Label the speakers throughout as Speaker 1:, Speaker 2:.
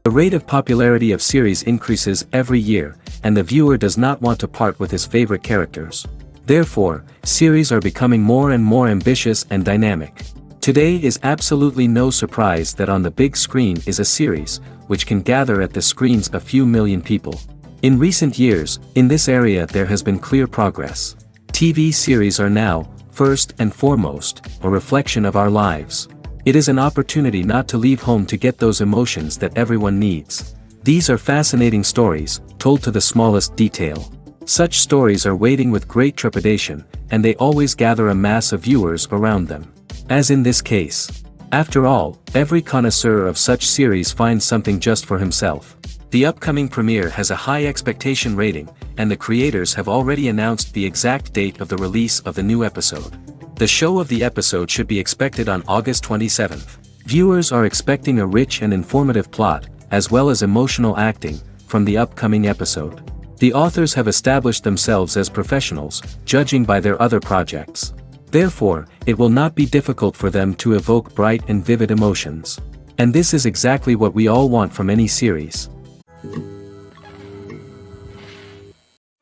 Speaker 1: The rate of popularity of series increases every year, and the viewer does not want to part with his favorite characters. Therefore, series are becoming more and more ambitious and dynamic. Today is absolutely no surprise that on the big screen is a series, which can gather at the screens a few million people. In recent years, in this area there has been clear progress. TV series are now, first and foremost, a reflection of our lives. It is an opportunity not to leave home to get those emotions that everyone needs. These are fascinating stories, told to the smallest detail. Such stories are waiting with great trepidation, and they always gather a mass of viewers around them. As in this case. After all, every connoisseur of such series finds something just for himself. The upcoming premiere has a high expectation rating, and the creators have already announced the exact date of the release of the new episode. The show of the episode should be expected on August 27th. Viewers are expecting a rich and informative plot, as well as emotional acting, from the upcoming episode. The authors have established themselves as professionals, judging by their other projects. Therefore, it will not be difficult for them to evoke bright and vivid emotions. And this is exactly what we all want from any series.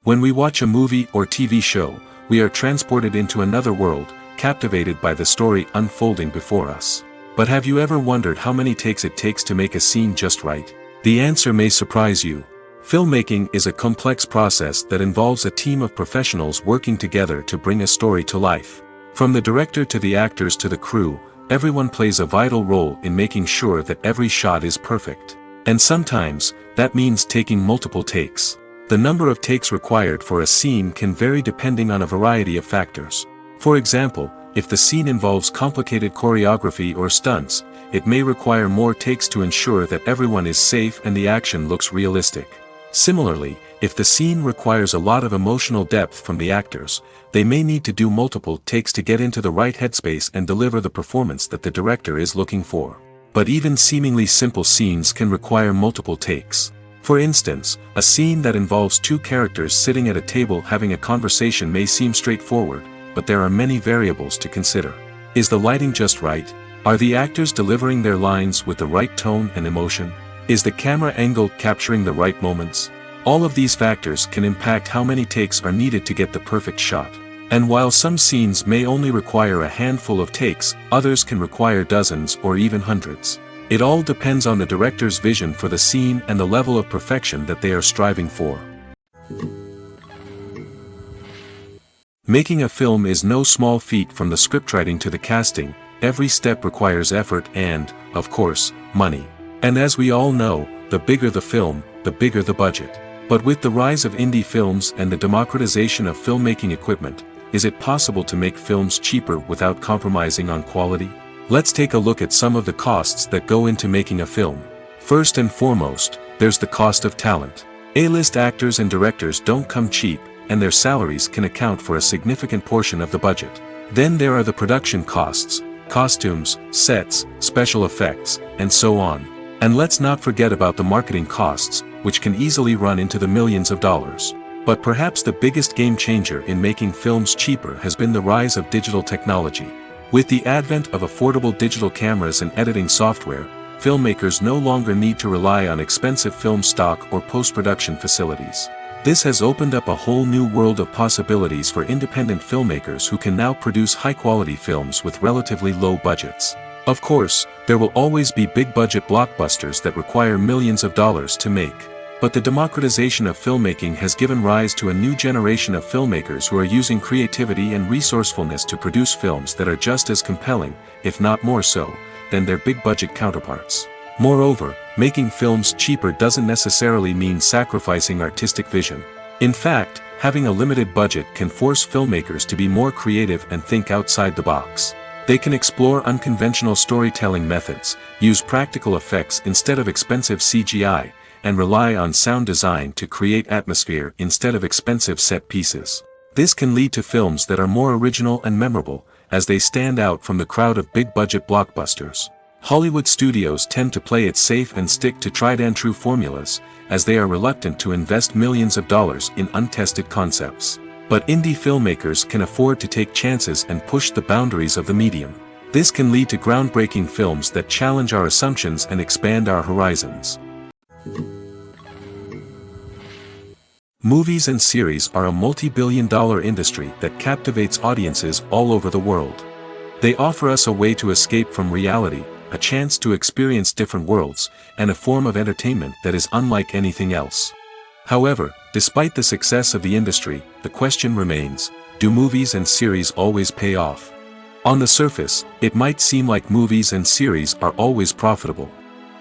Speaker 1: When we watch a movie or TV show, we are transported into another world, captivated by the story unfolding before us. But have you ever wondered how many takes it takes to make a scene just right? The answer may surprise you. Filmmaking is a complex process that involves a team of professionals working together to bring a story to life. From the director to the actors to the crew, everyone plays a vital role in making sure that every shot is perfect. And sometimes, that means taking multiple takes. The number of takes required for a scene can vary depending on a variety of factors. For example, if the scene involves complicated choreography or stunts, it may require more takes to ensure that everyone is safe and the action looks realistic. Similarly, if the scene requires a lot of emotional depth from the actors, they may need to do multiple takes to get into the right headspace and deliver the performance that the director is looking for. But even seemingly simple scenes can require multiple takes. For instance, a scene that involves two characters sitting at a table having a conversation may seem straightforward, but there are many variables to consider. Is the lighting just right? Are the actors delivering their lines with the right tone and emotion? Is the camera angle capturing the right moments? All of these factors can impact how many takes are needed to get the perfect shot. And while some scenes may only require a handful of takes, others can require dozens or even hundreds. It all depends on the director's vision for the scene and the level of perfection that they are striving for. Making a film is no small feat. From the scriptwriting to the casting, every step requires effort and, of course, money. And as we all know, the bigger the film, the bigger the budget. But with the rise of indie films and the democratization of filmmaking equipment, is it possible to make films cheaper without compromising on quality? Let's take a look at some of the costs that go into making a film. First and foremost, there's the cost of talent. A-list actors and directors don't come cheap, and their salaries can account for a significant portion of the budget. Then there are the production costs, costumes, sets, special effects, and so on. And let's not forget about the marketing costs, which can easily run into the millions of dollars. But perhaps the biggest game changer in making films cheaper has been the rise of digital technology. With the advent of affordable digital cameras and editing software, filmmakers no longer need to rely on expensive film stock or post-production facilities. This has opened up a whole new world of possibilities for independent filmmakers who can now produce high-quality films with relatively low budgets. Of course, there will always be big-budget blockbusters that require millions of dollars to make. But the democratization of filmmaking has given rise to a new generation of filmmakers who are using creativity and resourcefulness to produce films that are just as compelling, if not more so, than their big-budget counterparts. Moreover, making films cheaper doesn't necessarily mean sacrificing artistic vision. In fact, having a limited budget can force filmmakers to be more creative and think outside the box. They can explore unconventional storytelling methods, use practical effects instead of expensive CGI, and rely on sound design to create atmosphere instead of expensive set pieces. This can lead to films that are more original and memorable, as they stand out from the crowd of big-budget blockbusters. Hollywood studios tend to play it safe and stick to tried-and-true formulas, as they are reluctant to invest millions of dollars in untested concepts. But indie filmmakers can afford to take chances and push the boundaries of the medium. This can lead to groundbreaking films that challenge our assumptions and expand our horizons. Movies and series are a multi-billion-dollar industry that captivates audiences all over the world. They offer us a way to escape from reality, a chance to experience different worlds, and a form of entertainment that is unlike anything else. However, despite the success of the industry, the question remains, do movies and series always pay off? On the surface, it might seem like movies and series are always profitable.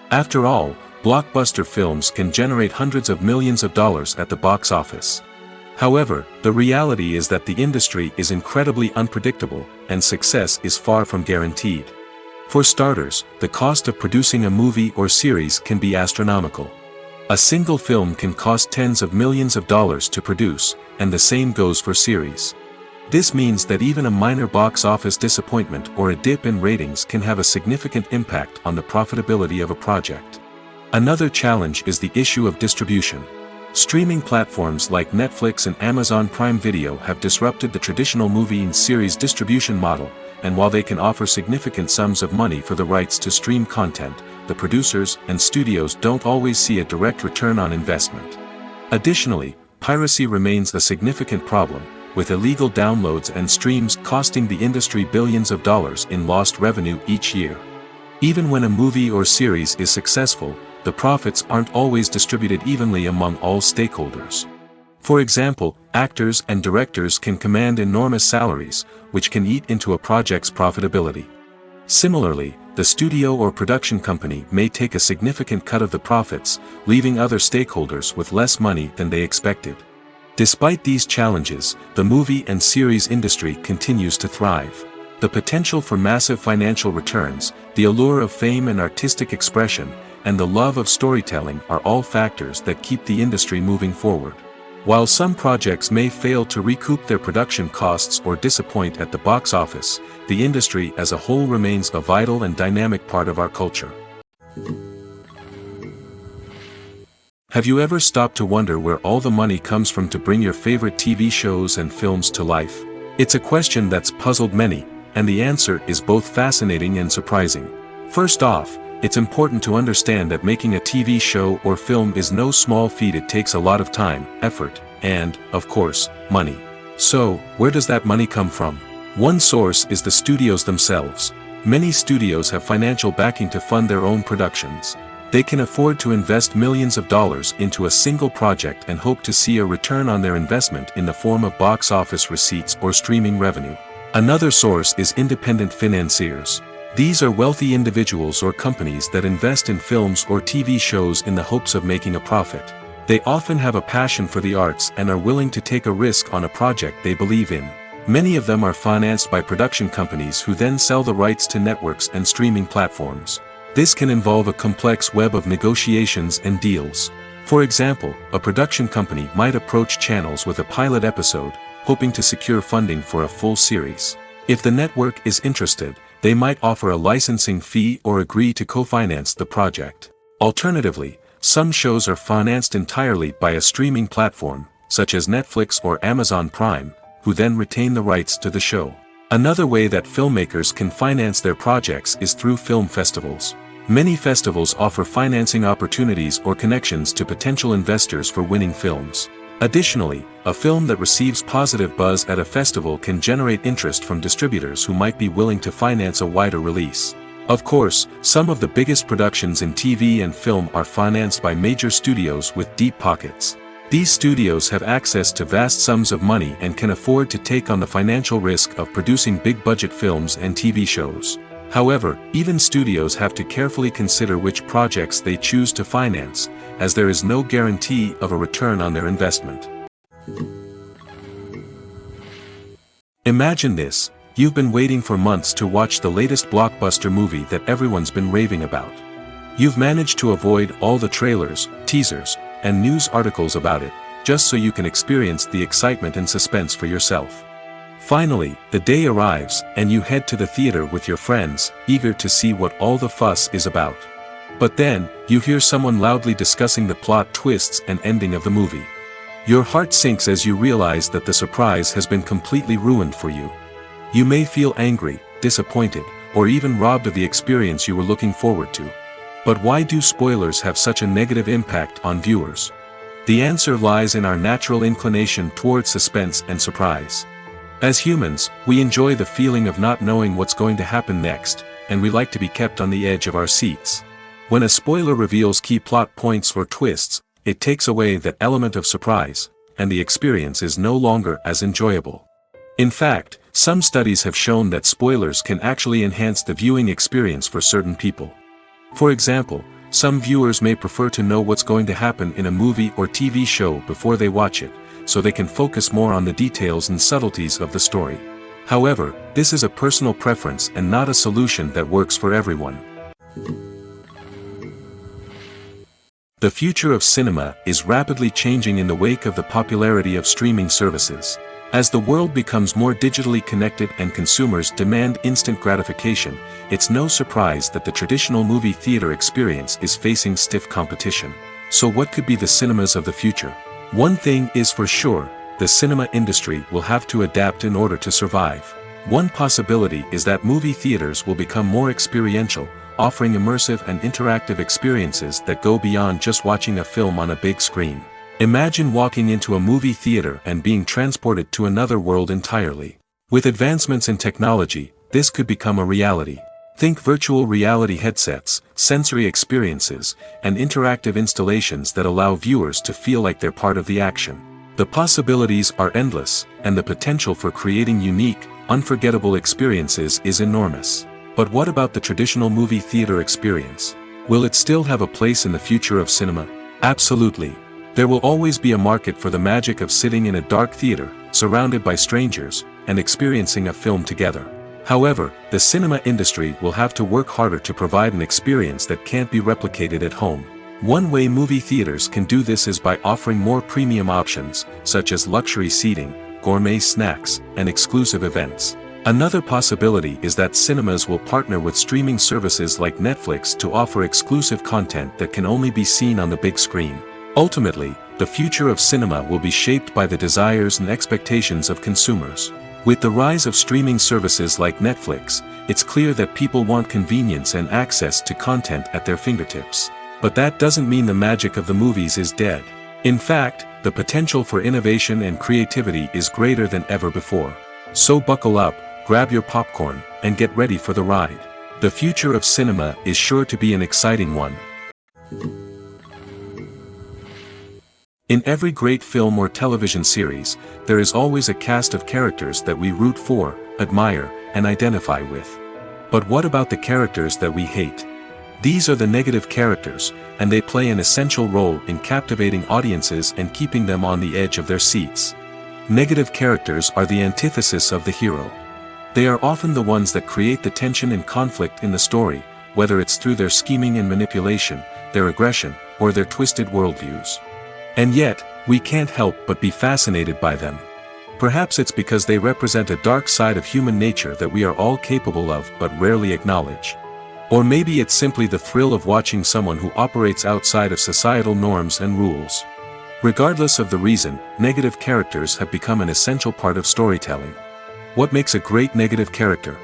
Speaker 1: After all, blockbuster films can generate hundreds of millions of dollars at the box office. However, the reality is that the industry is incredibly unpredictable, and success is far from guaranteed. For starters, the cost of producing a movie or series can be astronomical. A single film can cost tens of millions of dollars to produce, and the same goes for series. This means that even a minor box office disappointment or a dip in ratings can have a significant impact on the profitability of a project. Another challenge is the issue of distribution. Streaming platforms like Netflix and Amazon Prime Video have disrupted the traditional movie and series distribution model, and while they can offer significant sums of money for the rights to stream content, the producers and studios don't always see a direct return on investment. Additionally, piracy remains a significant problem, with illegal downloads and streams costing the industry billions of dollars in lost revenue each year. Even when a movie or series is successful, the profits aren't always distributed evenly among all stakeholders. For example, actors and directors can command enormous salaries, which can eat into a project's profitability. Similarly, the studio or production company may take a significant cut of the profits, leaving other stakeholders with less money than they expected. Despite these challenges, the movie and series industry continues to thrive. The potential for massive financial returns, the allure of fame and artistic expression, and the love of storytelling are all factors that keep the industry moving forward. While some projects may fail to recoup their production costs or disappoint at the box office, the industry as a whole remains a vital and dynamic part of our culture. Have you ever stopped to wonder where all the money comes from to bring your favorite TV shows and films to life? It's a question that's puzzled many, and the answer is both fascinating and surprising. First off, it's important to understand that making a TV show or film is no small feat. It takes a lot of time, effort, and, of course, money. So, where does that money come from? One source is the studios themselves. Many studios have financial backing to fund their own productions. They can afford to invest millions of dollars into a single project and hope to see a return on their investment in the form of box office receipts or streaming revenue. Another source is independent financiers. These are wealthy individuals or companies that invest in films or TV shows in the hopes of making a profit. They often have a passion for the arts and are willing to take a risk on a project they believe in. Many of them are financed by production companies who then sell the rights to networks and streaming platforms. This can involve a complex web of negotiations and deals. For example, a production company might approach channels with a pilot episode, hoping to secure funding for a full series. If the network is interested, they might offer a licensing fee or agree to co-finance the project. Alternatively, some shows are financed entirely by a streaming platform, such as Netflix or Amazon Prime, who then retain the rights to the show. Another way that filmmakers can finance their projects is through film festivals. Many festivals offer financing opportunities or connections to potential investors for winning films. Additionally, a film that receives positive buzz at a festival can generate interest from distributors who might be willing to finance a wider release. Of course, some of the biggest productions in TV and film are financed by major studios with deep pockets. These studios have access to vast sums of money and can afford to take on the financial risk of producing big-budget films and TV shows. However, even studios have to carefully consider which projects they choose to finance, as there is no guarantee of a return on their investment. Imagine this: you've been waiting for months to watch the latest blockbuster movie that everyone's been raving about. You've managed to avoid all the trailers, teasers, and news articles about it, just so you can experience the excitement and suspense for yourself. Finally, the day arrives, and you head to the theater with your friends, eager to see what all the fuss is about. But then, you hear someone loudly discussing the plot twists and ending of the movie. Your heart sinks as you realize that the surprise has been completely ruined for you. You may feel angry, disappointed, or even robbed of the experience you were looking forward to. But why do spoilers have such a negative impact on viewers? The answer lies in our natural inclination towards suspense and surprise. As humans, we enjoy the feeling of not knowing what's going to happen next, and we like to be kept on the edge of our seats. When a spoiler reveals key plot points or twists, it takes away that element of surprise, and the experience is no longer as enjoyable. In fact, some studies have shown that spoilers can actually enhance the viewing experience for certain people. For example, some viewers may prefer to know what's going to happen in a movie or TV show before they watch it, so they can focus more on the details and subtleties of the story. However, this is a personal preference and not a solution that works for everyone. The future of cinema is rapidly changing in the wake of the popularity of streaming services. As the world becomes more digitally connected and consumers demand instant gratification, it's no surprise that the traditional movie theater experience is facing stiff competition. So what could be the cinemas of the future? One thing is for sure, the cinema industry will have to adapt in order to survive. One possibility is that movie theaters will become more experiential, offering immersive and interactive experiences that go beyond just watching a film on a big screen. Imagine walking into a movie theater and being transported to another world entirely. With advancements in technology, this could become a reality. Think virtual reality headsets, sensory experiences, and interactive installations that allow viewers to feel like they're part of the action. The possibilities are endless, and the potential for creating unique, unforgettable experiences is enormous. But what about the traditional movie theater experience? Will it still have a place in the future of cinema? Absolutely. There will always be a market for the magic of sitting in a dark theater, surrounded by strangers, and experiencing a film together. However, the cinema industry will have to work harder to provide an experience that can't be replicated at home. One way movie theaters can do this is by offering more premium options, such as luxury seating, gourmet snacks, and exclusive events. Another possibility is that cinemas will partner with streaming services like Netflix to offer exclusive content that can only be seen on the big screen. Ultimately, the future of cinema will be shaped by the desires and expectations of consumers. With the rise of streaming services like Netflix, it's clear that people want convenience and access to content at their fingertips. But that doesn't mean the magic of the movies is dead. In fact, the potential for innovation and creativity is greater than ever before. So buckle up, grab your popcorn, and get ready for the ride. The future of cinema is sure to be an exciting one. In every great film or television series, there is always a cast of characters that we root for, admire, and identify with. But what about the characters that we hate? These are the negative characters, and they play an essential role in captivating audiences and keeping them on the edge of their seats. Negative characters are the antithesis of the hero. They are often the ones that create the tension and conflict in the story, whether it's through their scheming and manipulation, their aggression, or their twisted worldviews. And yet, we can't help but be fascinated by them. Perhaps it's because they represent a dark side of human nature that we are all capable of but rarely acknowledge. Or maybe it's simply the thrill of watching someone who operates outside of societal norms and rules. Regardless of the reason, negative characters have become an essential part of storytelling. What makes a great negative character?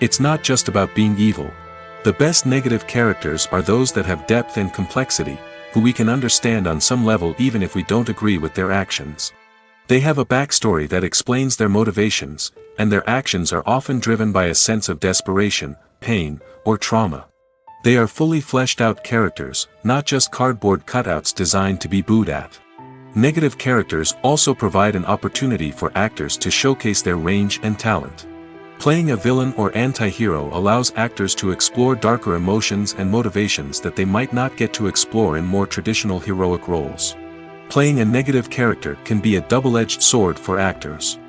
Speaker 1: It's not just about being evil. The best negative characters are those that have depth and complexity, who we can understand on some level even if we don't agree with their actions. They have a backstory that explains their motivations, and their actions are often driven by a sense of desperation, pain, or trauma. They are fully fleshed out characters, not just cardboard cutouts designed to be booed at. Negative characters also provide an opportunity for actors to showcase their range and talent. Playing a villain or anti-hero allows actors to explore darker emotions and motivations that they might not get to explore in more traditional heroic roles. Playing a negative character can be a double-edged sword for actors.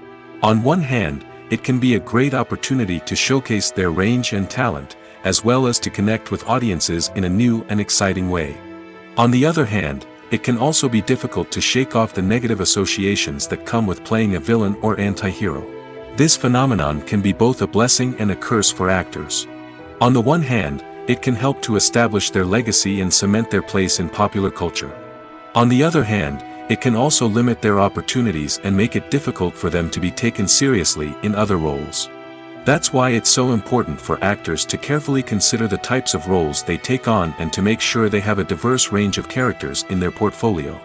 Speaker 1: On one hand, it can be a great opportunity to showcase their range and talent, as well as to connect with audiences in a new and exciting way. On the other hand, it can also be difficult to shake off the negative associations that come with playing a villain or anti-hero. This phenomenon can be both a blessing and a curse for actors. On the one hand, it can help to establish their legacy and cement their place in popular culture. On the other hand, it can also limit their opportunities and make it difficult for them to be taken seriously in other roles. That's why it's so important for actors to carefully consider the types of roles they take on and to make sure they have a diverse range of characters in their portfolio.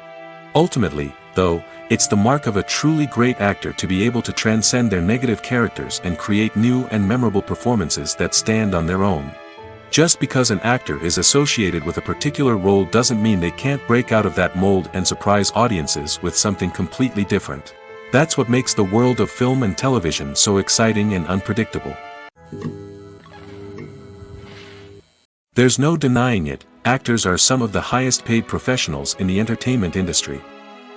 Speaker 1: Ultimately, though, it's the mark of a truly great actor to be able to transcend their negative characters and create new and memorable performances that stand on their own. Just because an actor is associated with a particular role doesn't mean they can't break out of that mold and surprise audiences with something completely different. That's what makes the world of film and television so exciting and unpredictable. There's no denying it, actors are some of the highest paid professionals in the entertainment industry.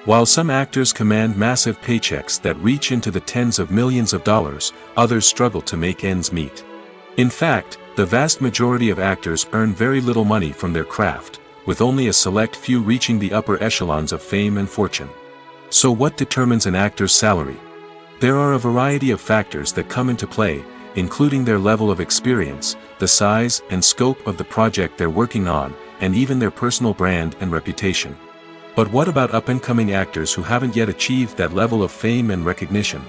Speaker 1: While some actors command massive paychecks that reach into the tens of millions of dollars, others struggle to make ends meet. In fact, the vast majority of actors earn very little money from their craft, with only a select few reaching the upper echelons of fame and fortune. So what determines an actor's salary? There are a variety of factors that come into play, including their level of experience, the size and scope of the project they're working on, and even their personal brand and reputation. But what about up-and-coming actors who haven't yet achieved that level of fame and recognition?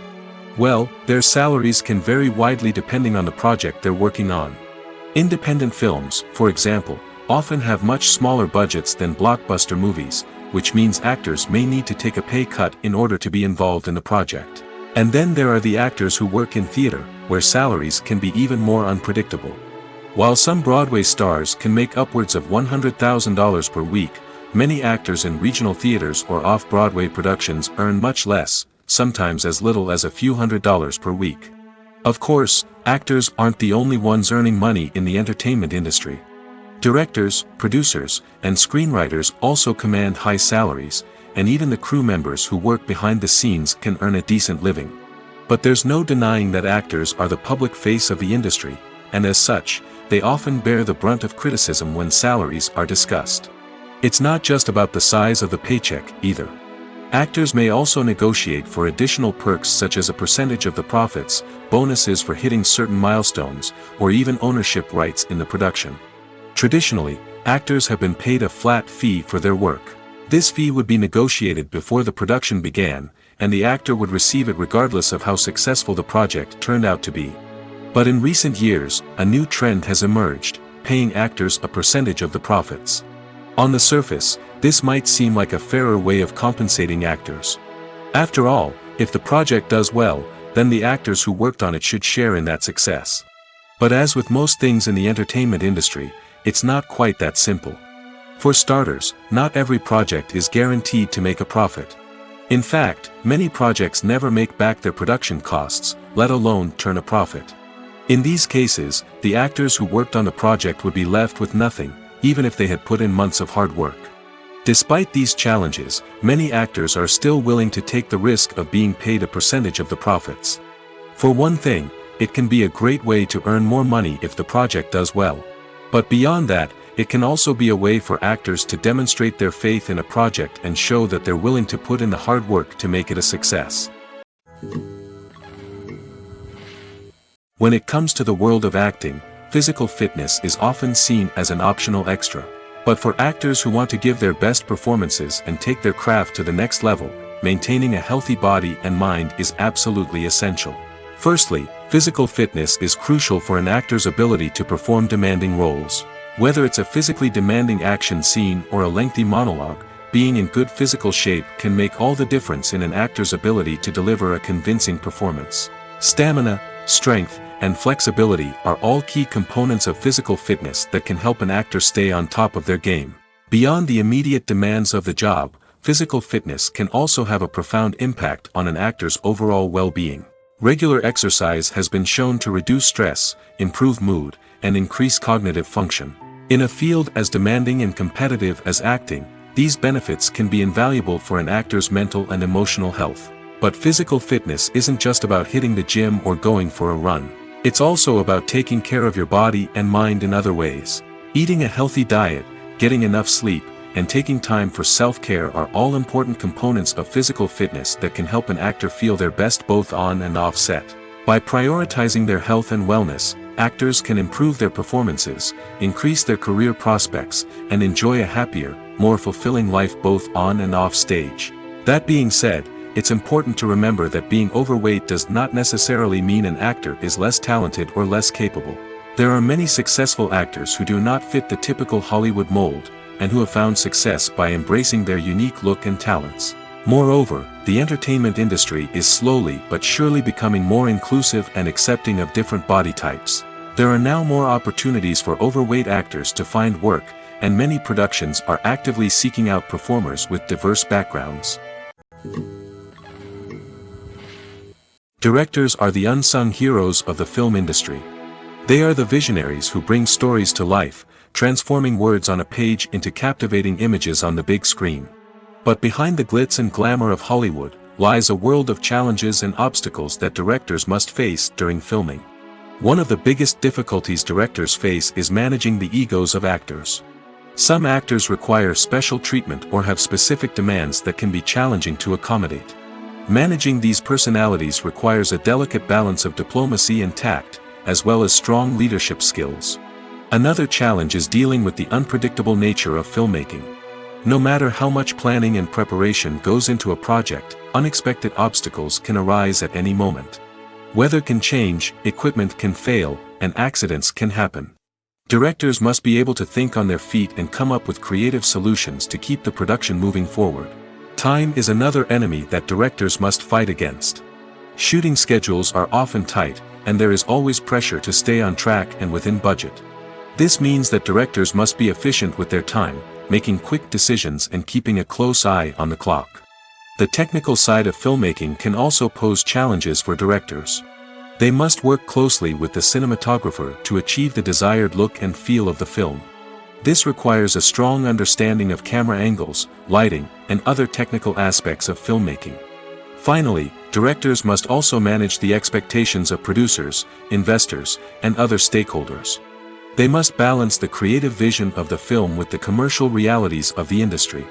Speaker 1: Well, their salaries can vary widely depending on the project they're working on. Independent films, for example, often have much smaller budgets than blockbuster movies, which means actors may need to take a pay cut in order to be involved in the project. And then there are the actors who work in theater, where salaries can be even more unpredictable. While some Broadway stars can make upwards of $100,000 per week, many actors in regional theaters or off-Broadway productions earn much less, sometimes as little as a few $100s per week. Of course, actors aren't the only ones earning money in the entertainment industry. Directors, producers, and screenwriters also command high salaries, and even the crew members who work behind the scenes can earn a decent living. But there's no denying that actors are the public face of the industry, and as such, they often bear the brunt of criticism when salaries are discussed. It's not just about the size of the paycheck, either. Actors may also negotiate for additional perks such as a percentage of the profits, bonuses for hitting certain milestones, or even ownership rights in the production. Traditionally, actors have been paid a flat fee for their work. This fee would be negotiated before the production began, and the actor would receive it regardless of how successful the project turned out to be. But in recent years, a new trend has emerged, paying actors a percentage of the profits. On the surface, this might seem like a fairer way of compensating actors. After all, if the project does well, then the actors who worked on it should share in that success. But as with most things in the entertainment industry, it's not quite that simple. For starters, not every project is guaranteed to make a profit. In fact, many projects never make back their production costs, let alone turn a profit. In these cases, the actors who worked on the project would be left with nothing, even if they had put in months of hard work. Despite these challenges, many actors are still willing to take the risk of being paid a percentage of the profits. For one thing, it can be a great way to earn more money if the project does well. But beyond that, it can also be a way for actors to demonstrate their faith in a project and show that they're willing to put in the hard work to make it a success. When it comes to the world of acting, physical fitness is often seen as an optional extra. But for actors who want to give their best performances and take their craft to the next level, maintaining a healthy body and mind is absolutely essential. Firstly, physical fitness is crucial for an actor's ability to perform demanding roles. Whether it's a physically demanding action scene or a lengthy monologue, being in good physical shape can make all the difference in an actor's ability to deliver a convincing performance. Stamina, strength, and flexibility are all key components of physical fitness that can help an actor stay on top of their game. Beyond the immediate demands of the job, physical fitness can also have a profound impact on an actor's overall well-being. Regular exercise has been shown to reduce stress, improve mood, and increase cognitive function. In a field as demanding and competitive as acting, these benefits can be invaluable for an actor's mental and emotional health. But physical fitness isn't just about hitting the gym or going for a run. It's also about taking care of your body and mind in other ways. Eating a healthy diet, getting enough sleep, and taking time for self-care are all important components of physical fitness that can help an actor feel their best both on and off set. By prioritizing their health and wellness, actors can improve their performances, increase their career prospects, and enjoy a happier, more fulfilling life both on and off stage. That being said, it's important to remember that being overweight does not necessarily mean an actor is less talented or less capable. There are many successful actors who do not fit the typical Hollywood mold, and who have found success by embracing their unique look and talents. Moreover, the entertainment industry is slowly but surely becoming more inclusive and accepting of different body types. There are now more opportunities for overweight actors to find work, and many productions are actively seeking out performers with diverse backgrounds. Directors are the unsung heroes of the film industry. They are the visionaries who bring stories to life, transforming words on a page into captivating images on the big screen. But behind the glitz and glamour of Hollywood lies a world of challenges and obstacles that directors must face during filming. One of the biggest difficulties directors face is managing the egos of actors. Some actors require special treatment or have specific demands that can be challenging to accommodate. Managing these personalities requires a delicate balance of diplomacy and tact, as well as strong leadership skills. Another challenge is dealing with the unpredictable nature of filmmaking. No matter how much planning and preparation goes into a project, unexpected obstacles can arise at any moment. Weather can change, equipment can fail, and accidents can happen. Directors must be able to think on their feet and come up with creative solutions to keep the production moving forward. Time is another enemy that directors must fight against. Shooting schedules are often tight, and there is always pressure to stay on track and within budget. This means that directors must be efficient with their time, making quick decisions and keeping a close eye on the clock. The technical side of filmmaking can also pose challenges for directors. They must work closely with the cinematographer to achieve the desired look and feel of the film. This requires a strong understanding of camera angles, lighting, and other technical aspects of filmmaking. Finally, directors must also manage the expectations of producers, investors, and other stakeholders. They must balance the creative vision of the film with the commercial realities of the industry.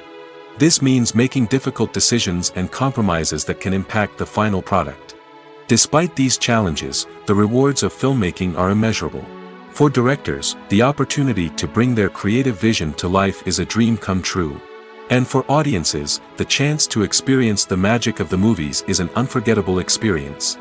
Speaker 1: This means making difficult decisions and compromises that can impact the final product. Despite these challenges, the rewards of filmmaking are immeasurable. For directors, the opportunity to bring their creative vision to life is a dream come true. And for audiences, the chance to experience the magic of the movies is an unforgettable experience.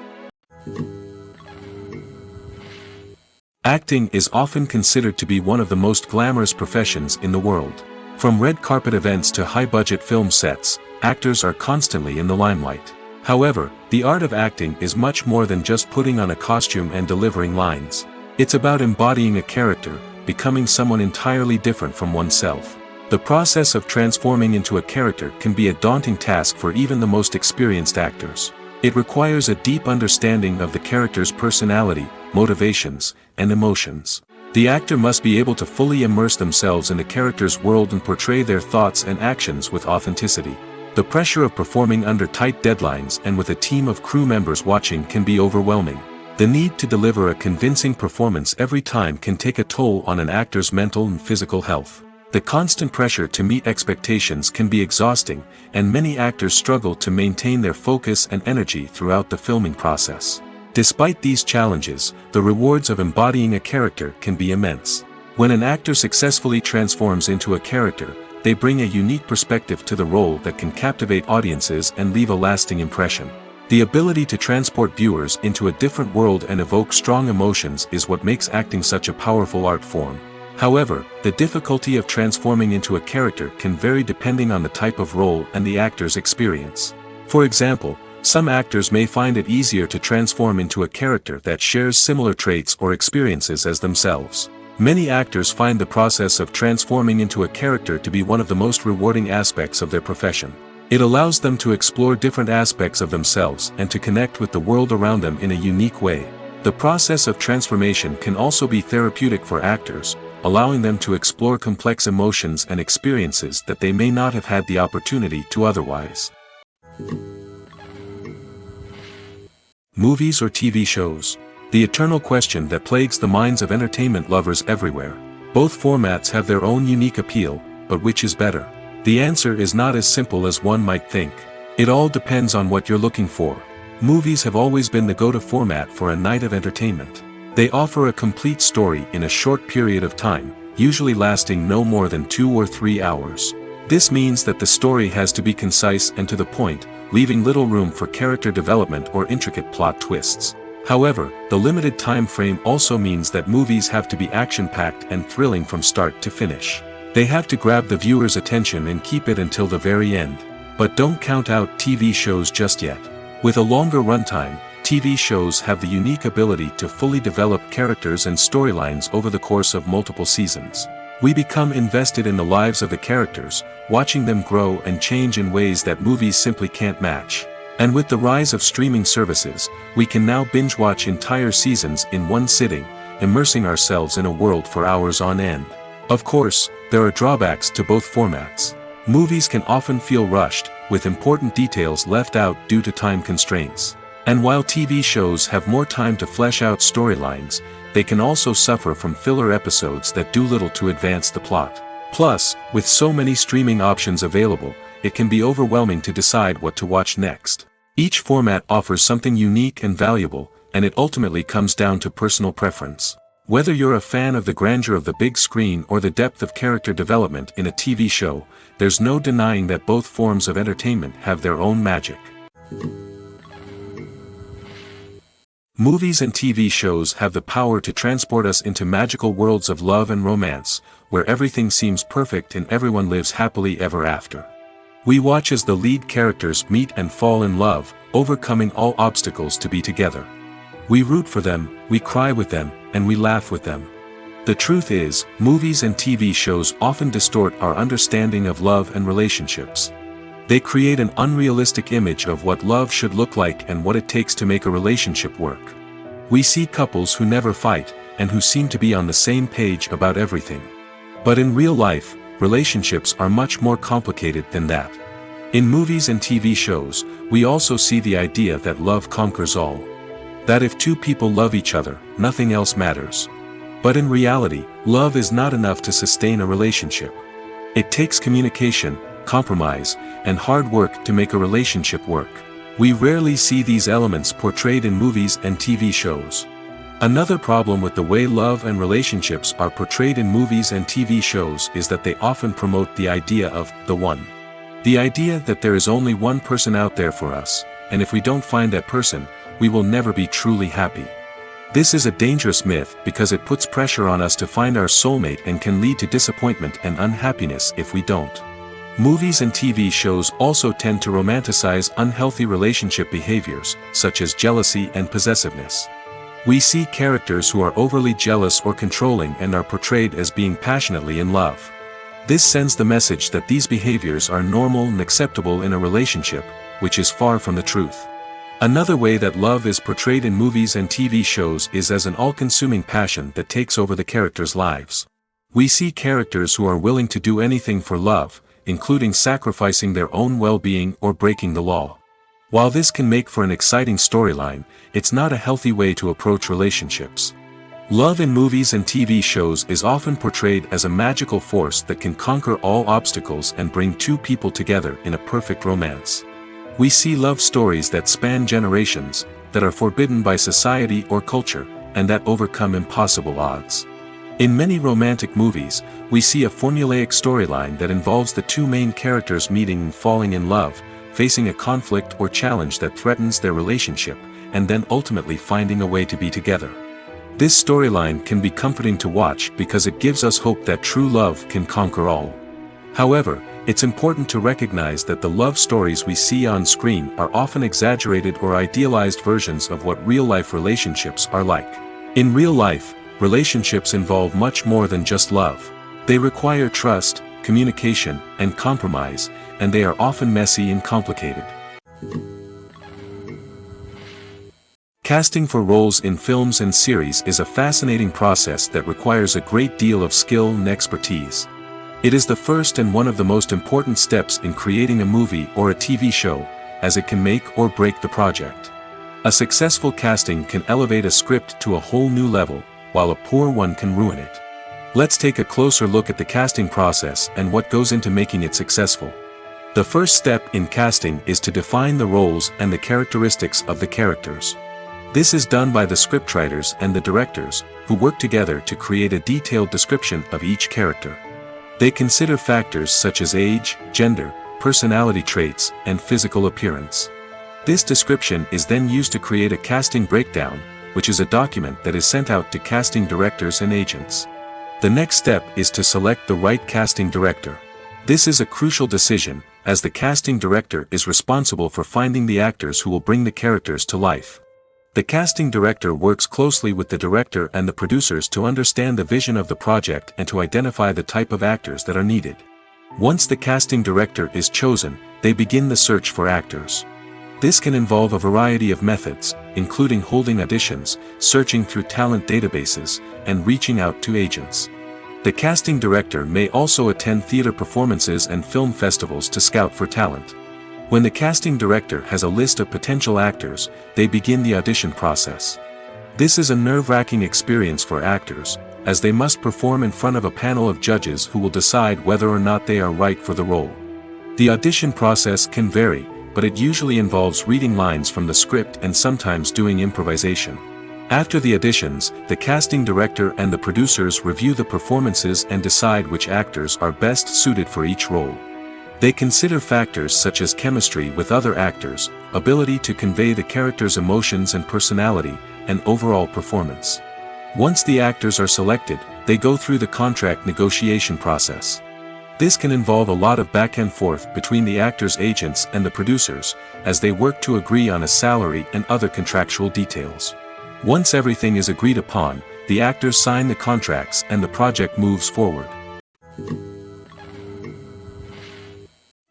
Speaker 1: Acting is often considered to be one of the most glamorous professions in the world. From red carpet events to high-budget film sets, actors are constantly in the limelight. However, the art of acting is much more than just putting on a costume and delivering lines. It's about embodying a character, becoming someone entirely different from oneself. The process of transforming into a character can be a daunting task for even the most experienced actors. It requires a deep understanding of the character's personality, motivations, and emotions. The actor must be able to fully immerse themselves in the character's world and portray their thoughts and actions with authenticity. The pressure of performing under tight deadlines and with a team of crew members watching can be overwhelming. The need to deliver a convincing performance every time can take a toll on an actor's mental and physical health. The constant pressure to meet expectations can be exhausting, and many actors struggle to maintain their focus and energy throughout the filming process. Despite these challenges, the rewards of embodying a character can be immense. When an actor successfully transforms into a character, they bring a unique perspective to the role that can captivate audiences and leave a lasting impression. The ability to transport viewers into a different world and evoke strong emotions is what makes acting such a powerful art form. However, the difficulty of transforming into a character can vary depending on the type of role and the actor's experience. For example, some actors may find it easier to transform into a character that shares similar traits or experiences as themselves. Many actors find the process of transforming into a character to be one of the most rewarding aspects of their profession. It allows them to explore different aspects of themselves and to connect with the world around them in a unique way. The process of transformation can also be therapeutic for actors, allowing them to explore complex emotions and experiences that they may not have had the opportunity to otherwise. Movies or TV shows? The eternal question that plagues the minds of entertainment lovers everywhere. Both formats have their own unique appeal, but which is better? The answer is not as simple as one might think. It all depends on what you're looking for. Movies have always been the go-to format for a night of entertainment. They offer a complete story in a short period of time, usually lasting no more than 2 or 3 hours. This means that the story has to be concise and to the point, leaving little room for character development or intricate plot twists. However, the limited time frame also means that movies have to be action-packed and thrilling from start to finish. They have to grab the viewer's attention and keep it until the very end. But don't count out TV shows just yet. With a longer runtime, TV shows have the unique ability to fully develop characters and storylines over the course of multiple seasons. We become invested in the lives of the characters, watching them grow and change in ways that movies simply can't match. And with the rise of streaming services, we can now binge-watch entire seasons in one sitting, immersing ourselves in a world for hours on end. Of course, there are drawbacks to both formats. Movies can often feel rushed, with important details left out due to time constraints. And while TV shows have more time to flesh out storylines, they can also suffer from filler episodes that do little to advance the plot. Plus, with so many streaming options available, it can be overwhelming to decide what to watch next. Each format offers something unique and valuable, and it ultimately comes down to personal preference. Whether you're a fan of the grandeur of the big screen or the depth of character development in a TV show, there's no denying that both forms of entertainment have their own magic. Movies and TV shows have the power to transport us into magical worlds of love and romance, where everything seems perfect and everyone lives happily ever after. We watch as the lead characters meet and fall in love, overcoming all obstacles to be together. We root for them, we cry with them, and we laugh with them. The truth is, movies and TV shows often distort our understanding of love and relationships. They create an unrealistic image of what love should look like and what it takes to make a relationship work. We see couples who never fight, and who seem to be on the same page about everything. But in real life, relationships are much more complicated than that. In movies and TV shows, we also see the idea that love conquers all. That if two people love each other, nothing else matters. But in reality, love is not enough to sustain a relationship. It takes communication, compromise, and hard work to make a relationship work. We rarely see these elements portrayed in movies and TV shows. Another problem with the way love and relationships are portrayed in movies and TV shows is that they often promote the idea of the one. The idea that there is only one person out there for us, and if we don't find that person, we will never be truly happy. This is a dangerous myth because it puts pressure on us to find our soulmate and can lead to disappointment and unhappiness if we don't. Movies and TV shows also tend to romanticize unhealthy relationship behaviors, such as jealousy and possessiveness. We see characters who are overly jealous or controlling and are portrayed as being passionately in love. This sends the message that these behaviors are normal and acceptable in a relationship, which is far from the truth. Another way that love is portrayed in movies and TV shows is as an all-consuming passion that takes over the characters' lives. We see characters who are willing to do anything for love, including sacrificing their own well-being or breaking the law. While this can make for an exciting storyline, it's not a healthy way to approach relationships. Love in movies and TV shows is often portrayed as a magical force that can conquer all obstacles and bring two people together in a perfect romance. We see love stories that span generations, that are forbidden by society or culture, and that overcome impossible odds. In many romantic movies, we see a formulaic storyline that involves the two main characters meeting and falling in love, facing a conflict or challenge that threatens their relationship, and then ultimately finding a way to be together. This storyline can be comforting to watch because it gives us hope that true love can conquer all. However, it's important to recognize that the love stories we see on screen are often exaggerated or idealized versions of what real-life relationships are like. In real life, relationships involve much more than just love. They require trust, communication, and compromise, and they are often messy and complicated. Casting for roles in films and series is a fascinating process that requires a great deal of skill and expertise. It is the first and one of the most important steps in creating a movie or a TV show, as it can make or break the project. A successful casting can elevate a script to a whole new level, while a poor one can ruin it. Let's take a closer look at the casting process and what goes into making it successful. The first step in casting is to define the roles and the characteristics of the characters. This is done by the scriptwriters and the directors, who work together to create a detailed description of each character. They consider factors such as age, gender, personality traits, and physical appearance. This description is then used to create a casting breakdown, which is a document that is sent out to casting directors and agents. The next step is to select the right casting director. This is a crucial decision, as the casting director is responsible for finding the actors who will bring the characters to life. The casting director works closely with the director and the producers to understand the vision of the project and to identify the type of actors that are needed. Once the casting director is chosen, they begin the search for actors. This can involve a variety of methods, including holding auditions, searching through talent databases, and reaching out to agents. The casting director may also attend theater performances and film festivals to scout for talent. When the casting director has a list of potential actors, they begin the audition process. This is a nerve-wracking experience for actors, as they must perform in front of a panel of judges who will decide whether or not they are right for the role. The audition process can vary, but it usually involves reading lines from the script and sometimes doing improvisation. After the auditions, the casting director and the producers review the performances and decide which actors are best suited for each role. They consider factors such as chemistry with other actors, ability to convey the character's emotions and personality, and overall performance. Once the actors are selected, they go through the contract negotiation process. This can involve a lot of back and forth between the actors' agents and the producers, as they work to agree on a salary and other contractual details. Once everything is agreed upon, the actors sign the contracts and the project moves forward.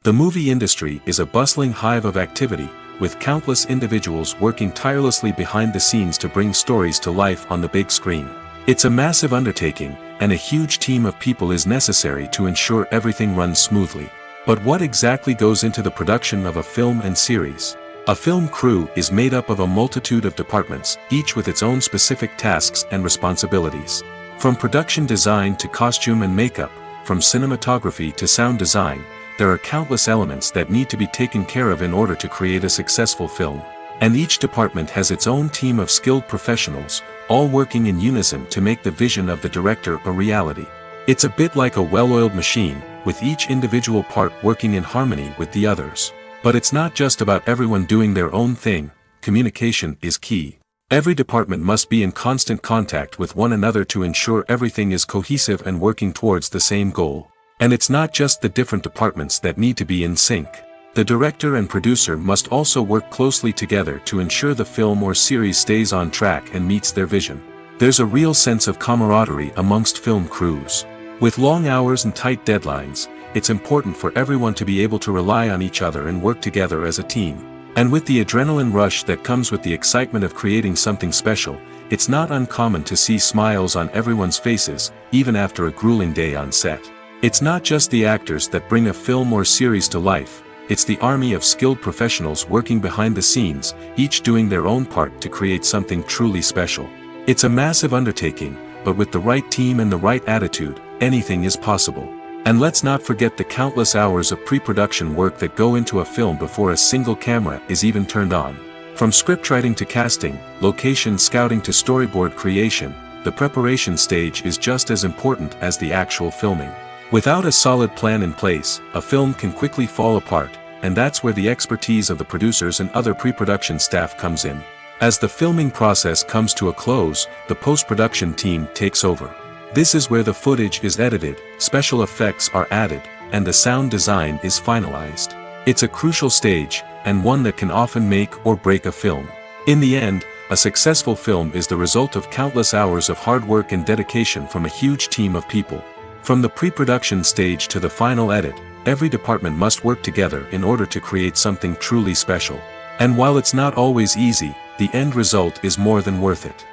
Speaker 1: The movie industry is a bustling hive of activity, with countless individuals working tirelessly behind the scenes to bring stories to life on the big screen. It's a massive undertaking, and a huge team of people is necessary to ensure everything runs smoothly. But what exactly goes into the production of a film and series? A film crew is made up of a multitude of departments, each with its own specific tasks and responsibilities. From production design to costume and makeup, from cinematography to sound design, there are countless elements that need to be taken care of in order to create a successful film. And each department has its own team of skilled professionals, all working in unison to make the vision of the director a reality. It's a bit like a well-oiled machine, with each individual part working in harmony with the others. But it's not just about everyone doing their own thing. Communication is key. Every department must be in constant contact with one another to ensure everything is cohesive and working towards the same goal. And it's not just the different departments that need to be in sync. The director and producer must also work closely together to ensure the film or series stays on track and meets their vision. There's a real sense of camaraderie amongst film crews. With long hours and tight deadlines, it's important for everyone to be able to rely on each other and work together as a team. And with the adrenaline rush that comes with the excitement of creating something special, it's not uncommon to see smiles on everyone's faces, even after a grueling day on set. It's not just the actors that bring a film or series to life, it's the army of skilled professionals working behind the scenes, each doing their own part to create something truly special. It's a massive undertaking, but with the right team and the right attitude, anything is possible. And let's not forget the countless hours of pre-production work that go into a film before a single camera is even turned on. From scriptwriting to casting, location scouting to storyboard creation, the preparation stage is just as important as the actual filming. Without a solid plan in place, a film can quickly fall apart, and that's where the expertise of the producers and other pre-production staff comes in. As the filming process comes to a close, the post-production team takes over. This is where the footage is edited, special effects are added, and the sound design is finalized. It's a crucial stage, and one that can often make or break a film. In the end, a successful film is the result of countless hours of hard work and dedication from a huge team of people. From the pre-production stage to the final edit, every department must work together in order to create something truly special. And while it's not always easy, the end result is more than worth it.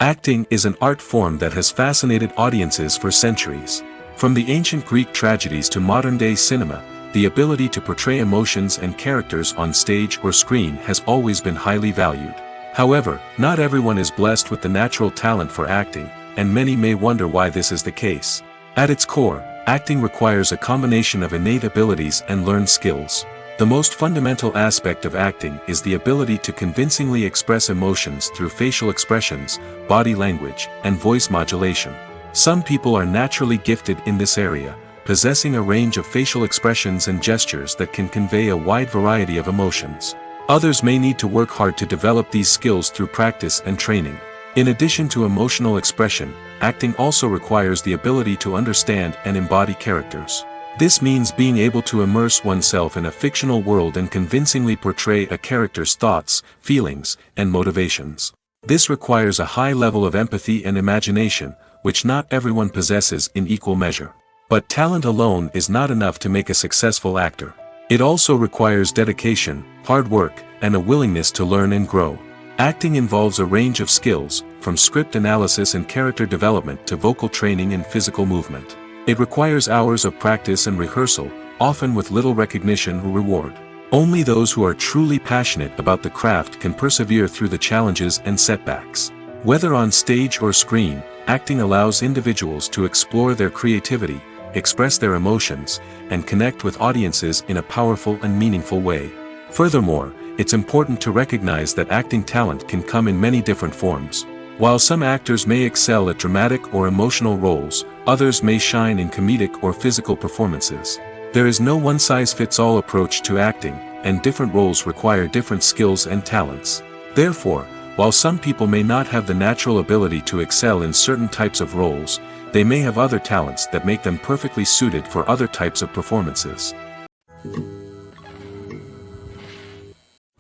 Speaker 1: Acting is an art form that has fascinated audiences for centuries. From the ancient Greek tragedies to modern-day cinema, the ability to portray emotions and characters on stage or screen has always been highly valued. However, not everyone is blessed with the natural talent for acting, and many may wonder why this is the case. At its core, acting requires a combination of innate abilities and learned skills. The most fundamental aspect of acting is the ability to convincingly express emotions through facial expressions, body language, and voice modulation. Some people are naturally gifted in this area, possessing a range of facial expressions and gestures that can convey a wide variety of emotions. Others may need to work hard to develop these skills through practice and training. In addition to emotional expression, acting also requires the ability to understand and embody characters. This means being able to immerse oneself in a fictional world and convincingly portray a character's thoughts, feelings, and motivations. This requires a high level of empathy and imagination, which not everyone possesses in equal measure. But talent alone is not enough to make a successful actor. It also requires dedication, hard work, and a willingness to learn and grow. Acting involves a range of skills, from script analysis and character development to vocal training and physical movement. It requires hours of practice and rehearsal, often with little recognition or reward. Only those who are truly passionate about the craft can persevere through the challenges and setbacks. Whether on stage or screen, acting allows individuals to explore their creativity, express their emotions, and connect with audiences in a powerful and meaningful way. Furthermore, it's important to recognize that acting talent can come in many different forms. While some actors may excel at dramatic or emotional roles, others may shine in comedic or physical performances. There is no one-size-fits-all approach to acting, and different roles require different skills and talents. Therefore, while some people may not have the natural ability to excel in certain types of roles, they may have other talents that make them perfectly suited for other types of performances.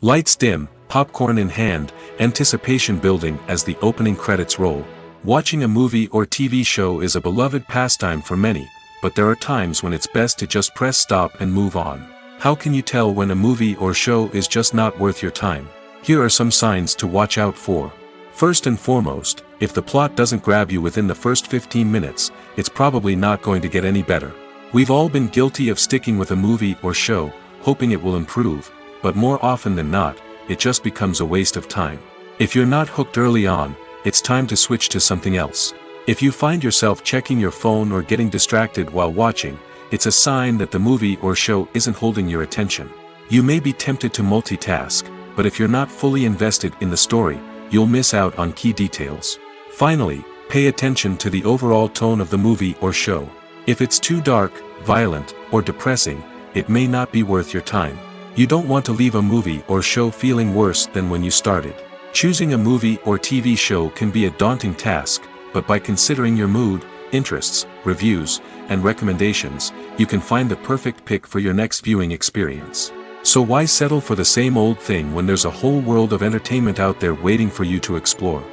Speaker 1: Lights dim, popcorn in hand, anticipation building as the opening credits roll. Watching a movie or TV show is a beloved pastime for many, but there are times when it's best to just press stop and move on. How can you tell when a movie or show is just not worth your time? Here are some signs to watch out for. First and foremost, if the plot doesn't grab you within the first 15 minutes, it's probably not going to get any better. We've all been guilty of sticking with a movie or show, hoping it will improve, but more often than not, it just becomes a waste of time. If you're not hooked early on, it's time to switch to something else. If you find yourself checking your phone or getting distracted while watching, it's a sign that the movie or show isn't holding your attention. You may be tempted to multitask, but if you're not fully invested in the story, you'll miss out on key details. Finally, pay attention to the overall tone of the movie or show. If it's too dark, violent, or depressing, it may not be worth your time. You don't want to leave a movie or show feeling worse than when you started. Choosing a movie or TV show can be a daunting task, but by considering your mood, interests, reviews, and recommendations, you can find the perfect pick for your next viewing experience. So why settle for the same old thing when there's a whole world of entertainment out there waiting for you to explore?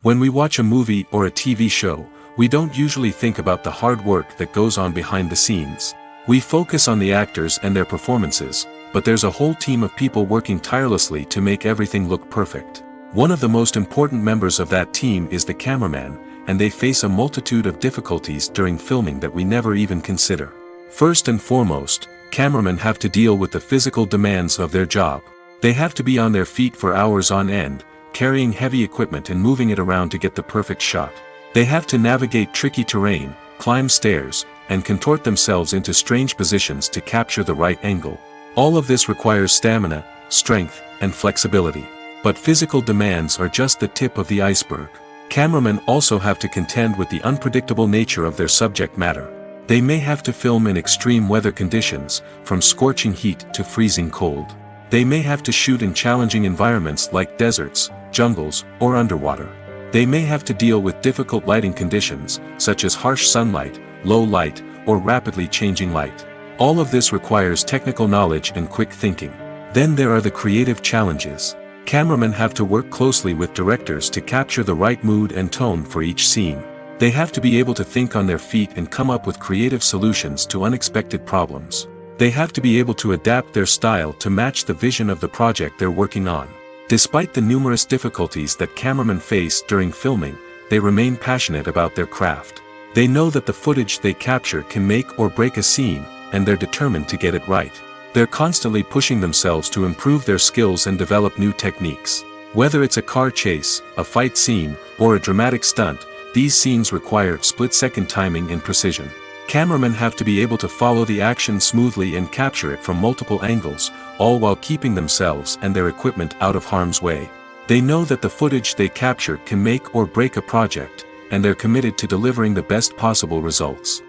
Speaker 1: When we watch a movie or a TV show, we don't usually think about the hard work that goes on behind the scenes. We focus on the actors and their performances, but there's a whole team of people working tirelessly to make everything look perfect. One of the most important members of that team is the cameraman, and they face a multitude of difficulties during filming that we never even consider. First and foremost, cameramen have to deal with the physical demands of their job. They have to be on their feet for hours on end, carrying heavy equipment and moving it around to get the perfect shot. They have to navigate tricky terrain, climb stairs, and contort themselves into strange positions to capture the right angle. All of this requires stamina, strength, and flexibility. But physical demands are just the tip of the iceberg. Cameramen also have to contend with the unpredictable nature of their subject matter. They may have to film in extreme weather conditions, from scorching heat to freezing cold. They may have to shoot in challenging environments like deserts, jungles, or underwater. They may have to deal with difficult lighting conditions, such as harsh sunlight, low light, or rapidly changing light. All of this requires technical knowledge and quick thinking. Then there are the creative challenges. Cameramen have to work closely with directors to capture the right mood and tone for each scene. They have to be able to think on their feet and come up with creative solutions to unexpected problems. They have to be able to adapt their style to match the vision of the project they're working on. Despite the numerous difficulties that cameramen face during filming, they remain passionate about their craft. They know that the footage they capture can make or break a scene, and they're determined to get it right. They're constantly pushing themselves to improve their skills and develop new techniques. Whether it's a car chase, a fight scene, or a dramatic stunt, these scenes require split-second timing and precision. Cameramen have to be able to follow the action smoothly and capture it from multiple angles, all while keeping themselves and their equipment out of harm's way. They know that the footage they capture can make or break a project, and they're committed to delivering the best possible results.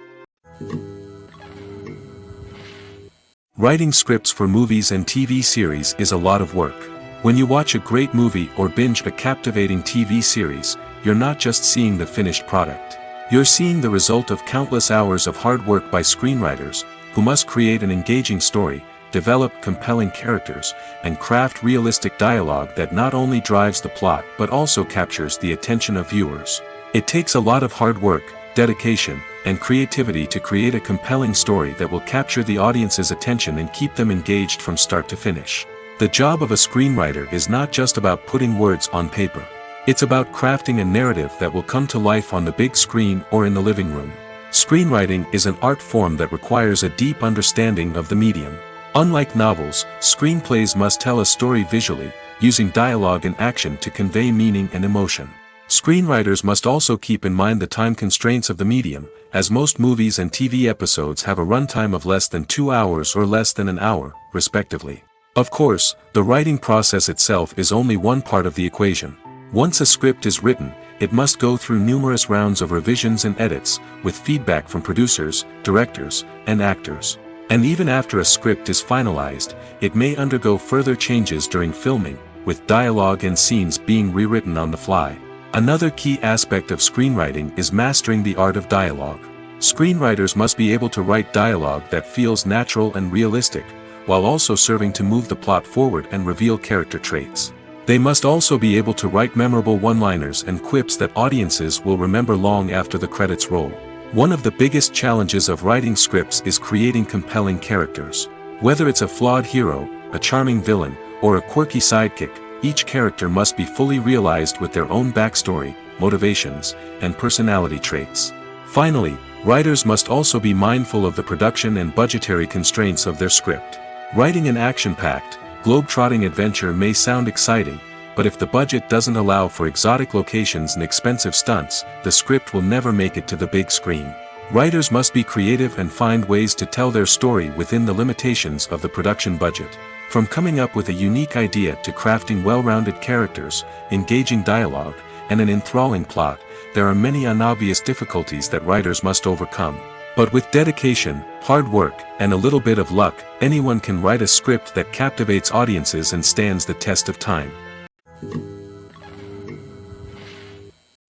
Speaker 1: Writing scripts for movies and TV series is a lot of work. When you watch a great movie or binge a captivating TV series, you're not just seeing the finished product. You're seeing the result of countless hours of hard work by screenwriters, who must create an engaging story, develop compelling characters, and craft realistic dialogue that not only drives the plot but also captures the attention of viewers. It takes a lot of hard work, dedication, and creativity to create a compelling story that will capture the audience's attention and keep them engaged from start to finish. The job of a screenwriter is not just about putting words on paper. It's about crafting a narrative that will come to life on the big screen or in the living room. Screenwriting is an art form that requires a deep understanding of the medium. Unlike novels, screenplays must tell a story visually, using dialogue and action to convey meaning and emotion. Screenwriters must also keep in mind the time constraints of the medium, as most movies and TV episodes have a runtime of less than 2 hours or less than an hour, respectively. Of course, the writing process itself is only one part of the equation. Once a script is written, it must go through numerous rounds of revisions and edits, with feedback from producers, directors, and actors. And even after a script is finalized, it may undergo further changes during filming, with dialogue and scenes being rewritten on the fly. Another key aspect of screenwriting is mastering the art of dialogue. Screenwriters must be able to write dialogue that feels natural and realistic, while also serving to move the plot forward and reveal character traits. They must also be able to write memorable one-liners and quips that audiences will remember long after the credits roll. One of the biggest challenges of writing scripts is creating compelling characters. Whether it's a flawed hero, a charming villain, or a quirky sidekick, each character must be fully realized with their own backstory, motivations, and personality traits. Finally, writers must also be mindful of the production and budgetary constraints of their script. Writing an action-packed, globe-trotting adventure may sound exciting, but if the budget doesn't allow for exotic locations and expensive stunts, the script will never make it to the big screen. Writers must be creative and find ways to tell their story within the limitations of the production budget. From coming up with a unique idea to crafting well-rounded characters, engaging dialogue, and an enthralling plot, there are many unobvious difficulties that writers must overcome. But with dedication, hard work, and a little bit of luck, anyone can write a script that captivates audiences and stands the test of time.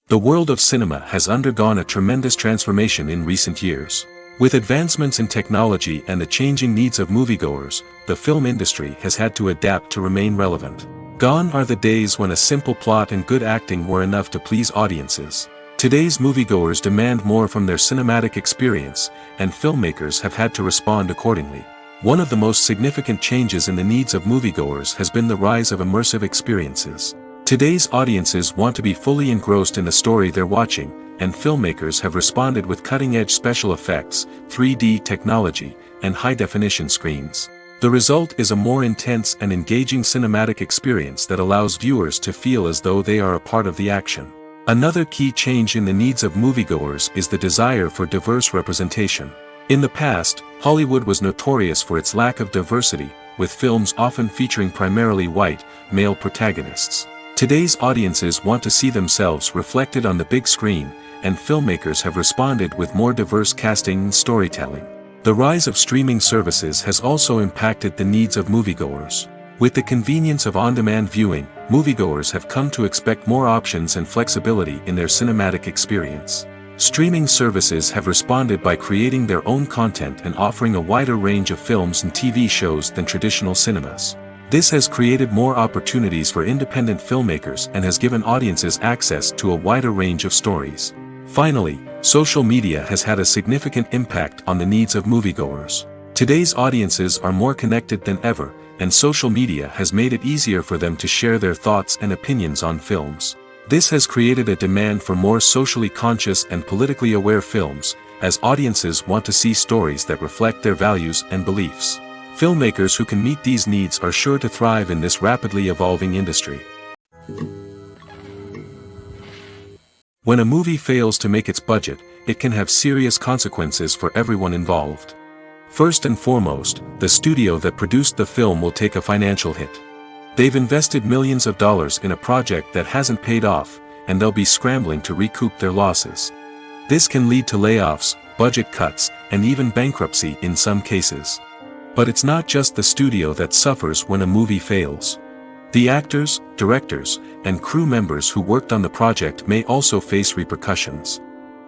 Speaker 1: The world of cinema has undergone a tremendous transformation in recent years. With advancements in technology and the changing needs of moviegoers, the film industry has had to adapt to remain relevant. Gone are the days when a simple plot and good acting were enough to please audiences. Today's moviegoers demand more from their cinematic experience, and filmmakers have had to respond accordingly. One of the most significant changes in the needs of moviegoers has been the rise of immersive experiences. Today's audiences want to be fully engrossed in the story they're watching, and filmmakers have responded with cutting-edge special effects, 3D technology, and high-definition screens. The result is a more intense and engaging cinematic experience that allows viewers to feel as though they are a part of the action. Another key change in the needs of moviegoers is the desire for diverse representation. In the past, Hollywood was notorious for its lack of diversity, with films often featuring primarily white, male protagonists. Today's audiences want to see themselves reflected on the big screen, and filmmakers have responded with more diverse casting and storytelling. The rise of streaming services has also impacted the needs of moviegoers. With the convenience of on-demand viewing, moviegoers have come to expect more options and flexibility in their cinematic experience. Streaming services have responded by creating their own content and offering a wider range of films and TV shows than traditional cinemas. This has created more opportunities for independent filmmakers and has given audiences access to a wider range of stories. Finally, social media has had a significant impact on the needs of moviegoers. Today's audiences are more connected than ever, and social media has made it easier for them to share their thoughts and opinions on films. This has created a demand for more socially conscious and politically aware films, as audiences want to see stories that reflect their values and beliefs. Filmmakers who can meet these needs are sure to thrive in this rapidly evolving industry. When a movie fails to make its budget, it can have serious consequences for everyone involved. First and foremost, the studio that produced the film will take a financial hit. They've invested millions of dollars in a project that hasn't paid off, and they'll be scrambling to recoup their losses. This can lead to layoffs, budget cuts, and even bankruptcy in some cases. But it's not just the studio that suffers when a movie fails. The actors, directors, and crew members who worked on the project may also face repercussions.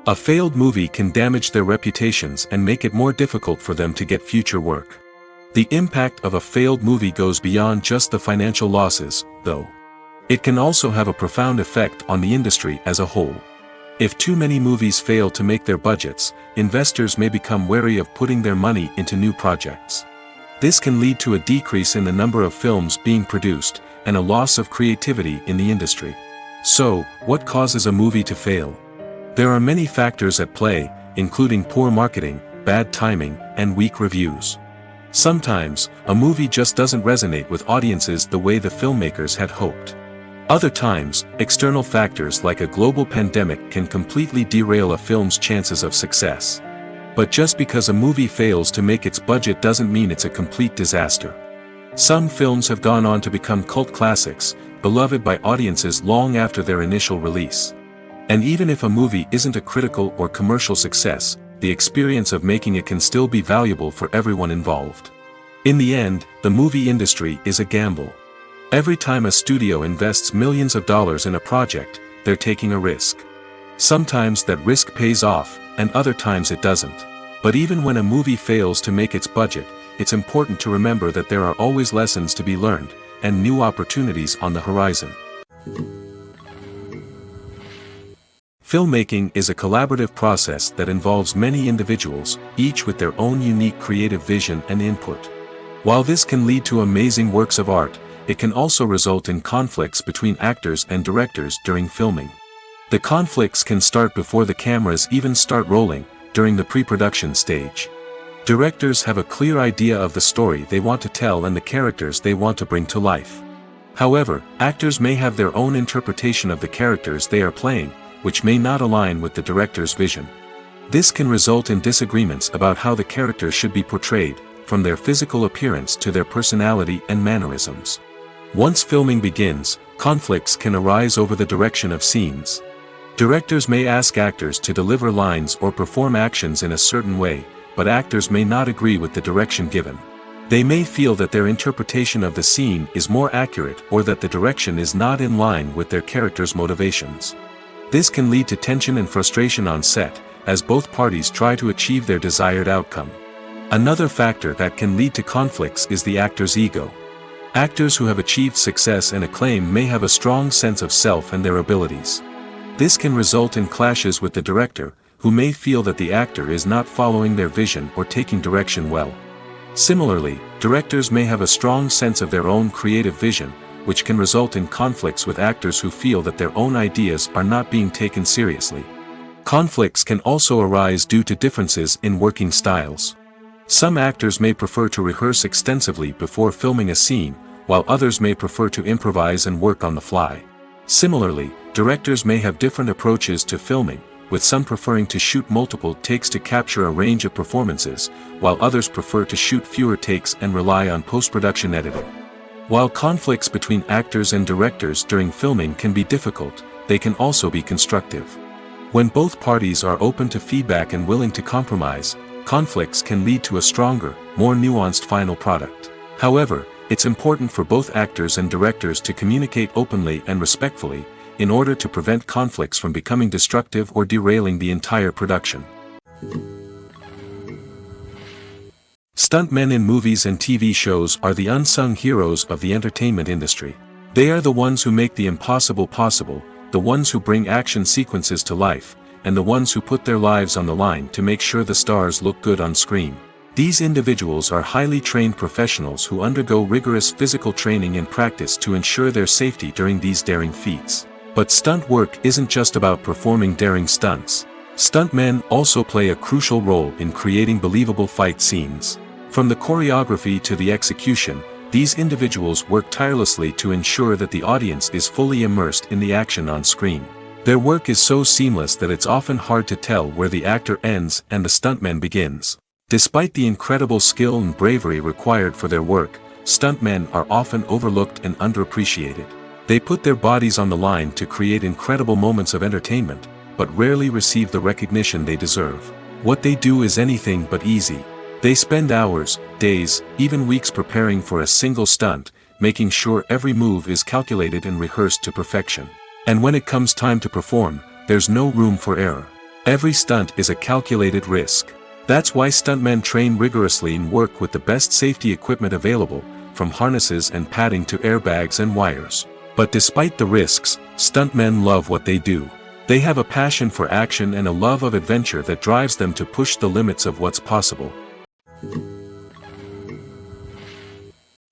Speaker 1: A failed movie can damage their reputations and make it more difficult for them to get future work. The impact of a failed movie goes beyond just the financial losses, though. It can also have a profound effect on the industry as a whole. If too many movies fail to make their budgets, investors may become wary of putting their money into new projects. This can lead to a decrease in the number of films being produced, and a loss of creativity in the industry. So, what causes a movie to fail? There are many factors at play, including poor marketing, bad timing, and weak reviews. Sometimes, a movie just doesn't resonate with audiences the way the filmmakers had hoped. Other times, external factors like a global pandemic can completely derail a film's chances of success. But just because a movie fails to make its budget doesn't mean it's a complete disaster. Some films have gone on to become cult classics, beloved by audiences long after their initial release. And even if a movie isn't a critical or commercial success, the experience of making it can still be valuable for everyone involved. In the end, the movie industry is a gamble. Every time a studio invests millions of dollars in a project, they're taking a risk. Sometimes that risk pays off, and other times it doesn't. But even when a movie fails to make its budget, it's important to remember that there are always lessons to be learned, and new opportunities on the horizon. Filmmaking is a collaborative process that involves many individuals, each with their own unique creative vision and input. While this can lead to amazing works of art, it can also result in conflicts between actors and directors during filming. The conflicts can start before the cameras even start rolling, during the pre-production stage. Directors have a clear idea of the story they want to tell and the characters they want to bring to life. However, actors may have their own interpretation of the characters they are playing, which may not align with the director's vision. This can result in disagreements about how the characters should be portrayed, from their physical appearance to their personality and mannerisms. Once filming begins, conflicts can arise over the direction of scenes. Directors may ask actors to deliver lines or perform actions in a certain way, but actors may not agree with the direction given. They may feel that their interpretation of the scene is more accurate or that the direction is not in line with their character's motivations. This can lead to tension and frustration on set, as both parties try to achieve their desired outcome. Another factor that can lead to conflicts is the actor's ego. Actors who have achieved success and acclaim may have a strong sense of self and their abilities. This can result in clashes with the director, who may feel that the actor is not following their vision or taking direction well. Similarly, directors may have a strong sense of their own creative vision, which can result in conflicts with actors who feel that their own ideas are not being taken seriously. Conflicts can also arise due to differences in working styles. Some actors may prefer to rehearse extensively before filming a scene, while others may prefer to improvise and work on the fly. Similarly, directors may have different approaches to filming, with some preferring to shoot multiple takes to capture a range of performances, while others prefer to shoot fewer takes and rely on post-production editing. While conflicts between actors and directors during filming can be difficult, they can also be constructive. When both parties are open to feedback and willing to compromise, conflicts can lead to a stronger, more nuanced final product. However, it's important for both actors and directors to communicate openly and respectfully, in order to prevent conflicts from becoming destructive or derailing the entire production. Stuntmen in movies and TV shows are the unsung heroes of the entertainment industry. They are the ones who make the impossible possible, the ones who bring action sequences to life, and the ones who put their lives on the line to make sure the stars look good on screen. These individuals are highly trained professionals who undergo rigorous physical training and practice to ensure their safety during these daring feats. But stunt work isn't just about performing daring stunts. Stuntmen also play a crucial role in creating believable fight scenes. From the choreography to the execution, these individuals work tirelessly to ensure that the audience is fully immersed in the action on screen. Their work is so seamless that it's often hard to tell where the actor ends and the stuntman begins. Despite the incredible skill and bravery required for their work, stuntmen are often overlooked and underappreciated. They put their bodies on the line to create incredible moments of entertainment, but rarely receive the recognition they deserve. What they do is anything but easy. They spend hours, days, even weeks preparing for a single stunt, making sure every move is calculated and rehearsed to perfection. And when it comes time to perform, there's no room for error. Every stunt is a calculated risk. That's why stuntmen train rigorously and work with the best safety equipment available, from harnesses and padding to airbags and wires. But despite the risks, stuntmen love what they do. They have a passion for action and a love of adventure that drives them to push the limits of what's possible.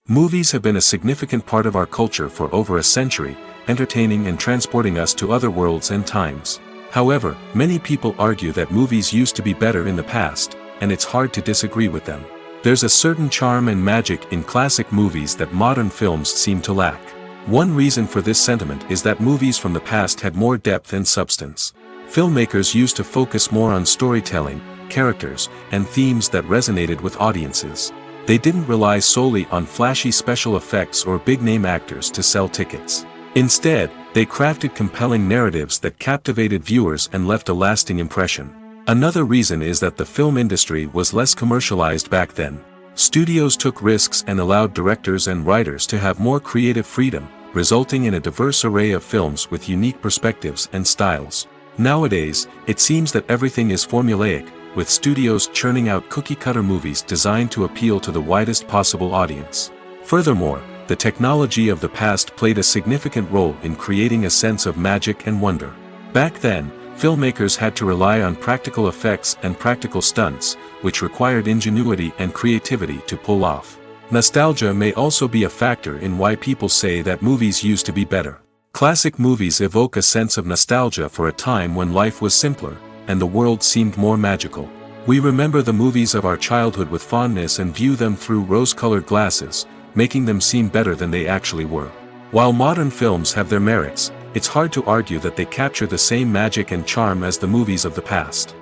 Speaker 1: Movies have been a significant part of our culture for over a century, entertaining and transporting us to other worlds and times. However, many people argue that movies used to be better in the past, and it's hard to disagree with them. There's a certain charm and magic in classic movies that modern films seem to lack. One reason for this sentiment is that movies from the past had more depth and substance. Filmmakers used to focus more on storytelling, characters, and themes that resonated with audiences. They didn't rely solely on flashy special effects or big-name actors to sell tickets. Instead, they crafted compelling narratives that captivated viewers and left a lasting impression. Another reason is that the film industry was less commercialized back then. Studios took risks and allowed directors and writers to have more creative freedom, resulting in a diverse array of films with unique perspectives and styles. Nowadays, it seems that everything is formulaic, with studios churning out cookie-cutter movies designed to appeal to the widest possible audience. Furthermore, the technology of the past played a significant role in creating a sense of magic and wonder. Back then, filmmakers had to rely on practical effects and practical stunts, which required ingenuity and creativity to pull off. Nostalgia may also be a factor in why people say that movies used to be better. Classic movies evoke a sense of nostalgia for a time when life was simpler, and the world seemed more magical. We remember the movies of our childhood with fondness and view them through rose-colored glasses, making them seem better than they actually were. While modern films have their merits, it's hard to argue that they capture the same magic and charm as the movies of the past.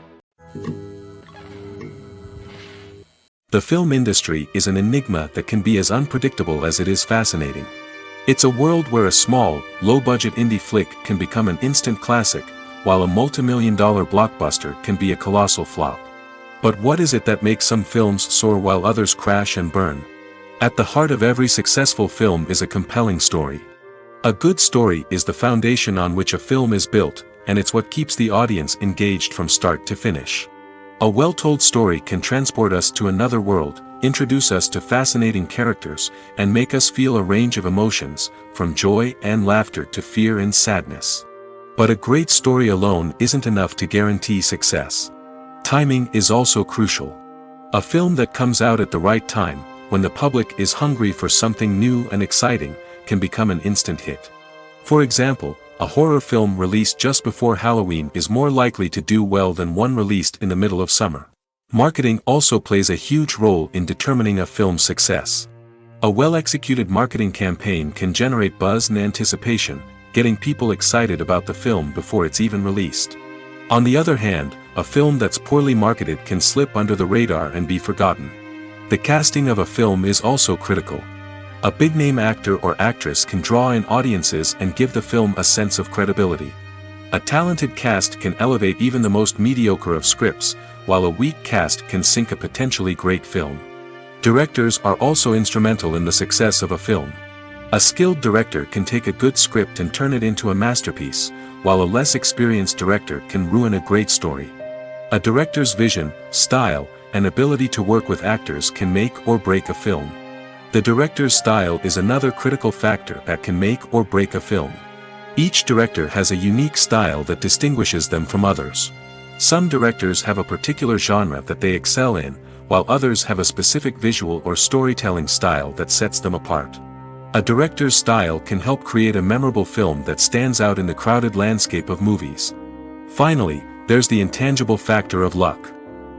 Speaker 1: The film industry is an enigma that can be as unpredictable as it is fascinating. It's a world where a small, low-budget indie flick can become an instant classic, while a multi-million-dollar blockbuster can be a colossal flop. But what is it that makes some films soar while others crash and burn? At the heart of every successful film is a compelling story. A good story is the foundation on which a film is built, and it's what keeps the audience engaged from start to finish. A well-told story can transport us to another world, introduce us to fascinating characters, and make us feel a range of emotions, from joy and laughter to fear and sadness. But a great story alone isn't enough to guarantee success. Timing is also crucial. A film that comes out at the right time, when the public is hungry for something new and exciting, can become an instant hit. For example, a horror film released just before Halloween is more likely to do well than one released in the middle of summer. Marketing also plays a huge role in determining a film's success. A well-executed marketing campaign can generate buzz and anticipation, getting people excited about the film before it's even released. On the other hand, a film that's poorly marketed can slip under the radar and be forgotten. The casting of a film is also critical. A big-name actor or actress can draw in audiences and give the film a sense of credibility. A talented cast can elevate even the most mediocre of scripts, while a weak cast can sink a potentially great film. Directors are also instrumental in the success of a film. A skilled director can take a good script and turn it into a masterpiece, while a less experienced director can ruin a great story. A director's vision, style, and ability to work with actors can make or break a film. The director's style is another critical factor that can make or break a film. Each director has a unique style that distinguishes them from others. Some directors have a particular genre that they excel in, while others have a specific visual or storytelling style that sets them apart. A director's style can help create a memorable film that stands out in the crowded landscape of movies. Finally, there's the intangible factor of luck.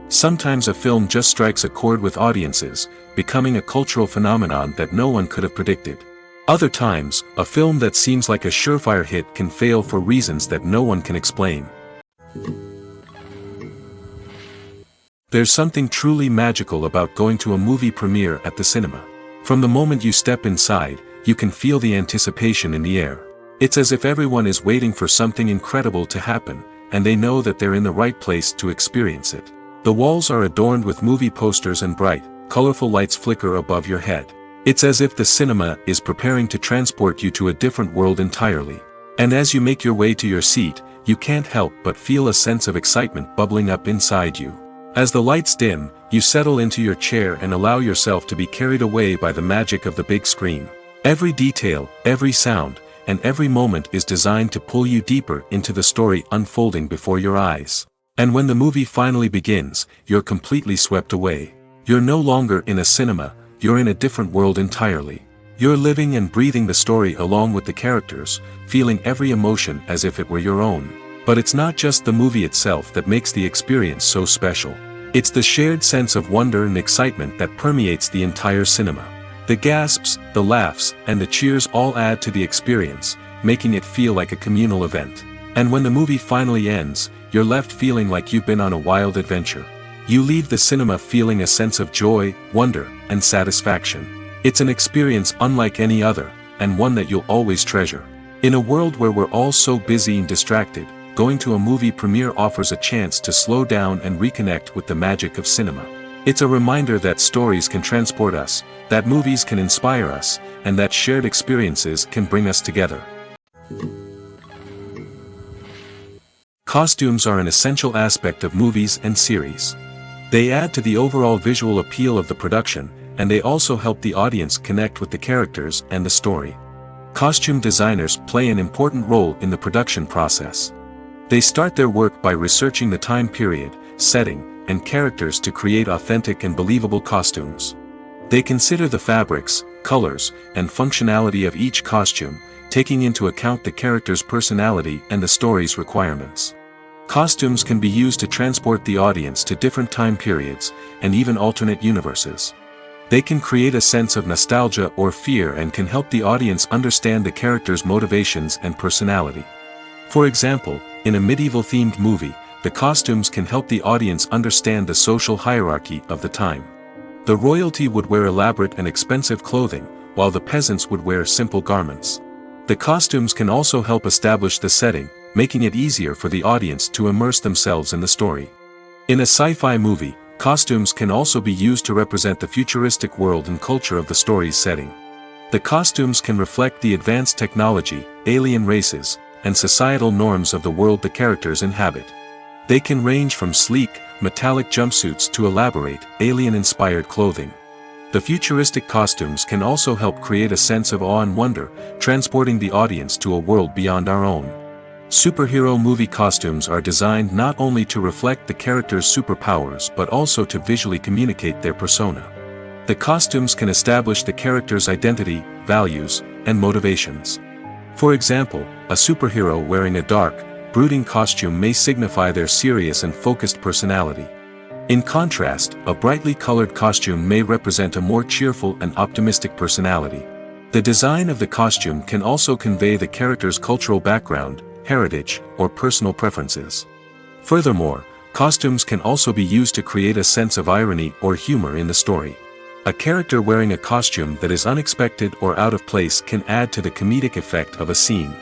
Speaker 1: Sometimes a film just strikes a chord with audiences, becoming a cultural phenomenon that no one could have predicted. Other times, a film that seems like a surefire hit can fail for reasons that no one can explain. There's something truly magical about going to a movie premiere at the cinema. From the moment you step inside, you can feel the anticipation in the air. It's as if everyone is waiting for something incredible to happen, and they know that they're in the right place to experience it. The walls are adorned with movie posters and bright, colorful lights flicker above your head. It's as if the cinema is preparing to transport you to a different world entirely. And as you make your way to your seat, you can't help but feel a sense of excitement bubbling up inside you. As the lights dim, you settle into your chair and allow yourself to be carried away by the magic of the big screen. Every detail, every sound, and every moment is designed to pull you deeper into the story unfolding before your eyes. And when the movie finally begins, you're completely swept away. You're no longer in a cinema, you're in a different world entirely. You're living and breathing the story along with the characters, feeling every emotion as if it were your own. But it's not just the movie itself that makes the experience so special. It's the shared sense of wonder and excitement that permeates the entire cinema. The gasps, the laughs, and the cheers all add to the experience, making it feel like a communal event. And when the movie finally ends, you're left feeling like you've been on a wild adventure. You leave the cinema feeling a sense of joy, wonder, and satisfaction. It's an experience unlike any other, and one that you'll always treasure. In a world where we're all so busy and distracted, going to a movie premiere offers a chance to slow down and reconnect with the magic of cinema. It's a reminder that stories can transport us, that movies can inspire us, and that shared experiences can bring us together. Costumes are an essential aspect of movies and series. They add to the overall visual appeal of the production, and they also help the audience connect with the characters and the story. Costume designers play an important role in the production process. They start their work by researching the time period, setting, and characters to create authentic and believable costumes. They consider the fabrics, colors, and functionality of each costume, taking into account the character's personality and the story's requirements. Costumes can be used to transport the audience to different time periods, and even alternate universes. They can create a sense of nostalgia or fear and can help the audience understand the character's motivations and personality. For example, in a medieval-themed movie, the costumes can help the audience understand the social hierarchy of the time. The royalty would wear elaborate and expensive clothing, while the peasants would wear simple garments. The costumes can also help establish the setting, making it easier for the audience to immerse themselves in the story. In a sci-fi movie, costumes can also be used to represent the futuristic world and culture of the story's setting. The costumes can reflect the advanced technology, alien races, and societal norms of the world the characters inhabit. They can range from sleek, metallic jumpsuits to elaborate, alien-inspired clothing. The futuristic costumes can also help create a sense of awe and wonder, transporting the audience to a world beyond our own. Superhero movie costumes are designed not only to reflect the character's superpowers but also to visually communicate their persona. The costumes can establish the character's identity, values, and motivations. For example, a superhero wearing a dark, brooding costume may signify their serious and focused personality. In contrast, a brightly colored costume may represent a more cheerful and optimistic personality. The design of the costume can also convey the character's cultural background, heritage, or personal preferences. Furthermore, costumes can also be used to create a sense of irony or humor in the story. A character wearing a costume that is unexpected or out of place can add to the comedic effect of a scene.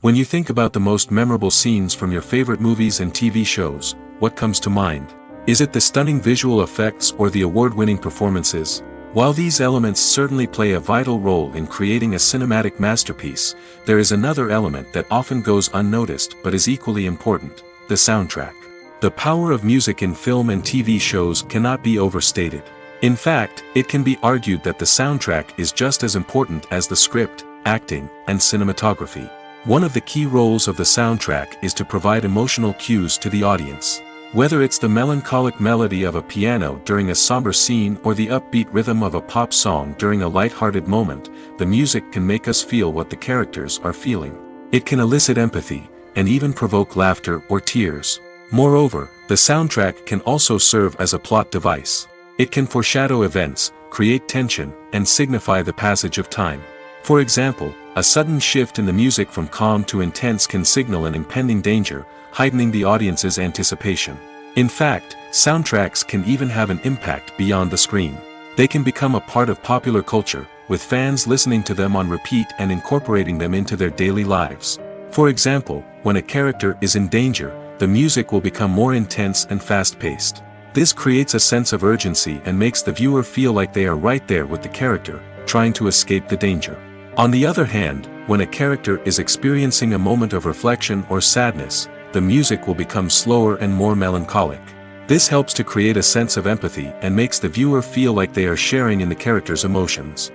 Speaker 1: When you think about the most memorable scenes from your favorite movies and TV shows, what comes to mind? Is it the stunning visual effects or the award-winning performances? While these elements certainly play a vital role in creating a cinematic masterpiece, there is another element that often goes unnoticed but is equally important: the soundtrack. The power of music in film and TV shows cannot be overstated. In fact, it can be argued that the soundtrack is just as important as the script, acting, and cinematography. One of the key roles of the soundtrack is to provide emotional cues to the audience. Whether it's the melancholic melody of a piano during a somber scene or the upbeat rhythm of a pop song during a light-hearted moment, the music can make us feel what the characters are feeling. It can elicit empathy, and even provoke laughter or tears. Moreover, the soundtrack can also serve as a plot device. It can foreshadow events, create tension, and signify the passage of time. For example, a sudden shift in the music from calm to intense can signal an impending danger, heightening the audience's anticipation. In fact, soundtracks can even have an impact beyond the screen. They can become a part of popular culture, with fans listening to them on repeat and incorporating them into their daily lives. For example, when a character is in danger, the music will become more intense and fast-paced. This creates a sense of urgency and makes the viewer feel like they are right there with the character, trying to escape the danger. On the other hand, when a character is experiencing a moment of reflection or sadness, the music will become slower and more melancholic. This helps to create a sense of empathy and makes the viewer feel like they are sharing in the character's emotions.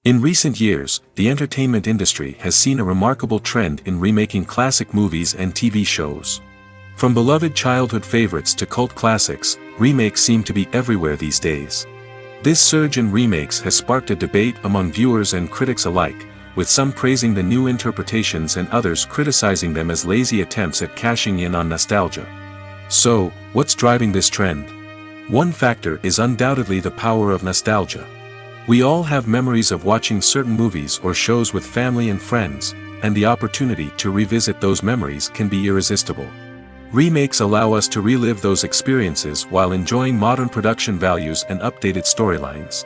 Speaker 1: In recent years, the entertainment industry has seen a remarkable trend in remaking classic movies and TV shows. From beloved childhood favorites to cult classics, remakes seem to be everywhere these days. This surge in remakes has sparked a debate among viewers and critics alike, with some praising the new interpretations and others criticizing them as lazy attempts at cashing in on nostalgia. So, what's driving this trend? One factor is undoubtedly the power of nostalgia. We all have memories of watching certain movies or shows with family and friends, and the opportunity to revisit those memories can be irresistible. Remakes allow us to relive those experiences while enjoying modern production values and updated storylines.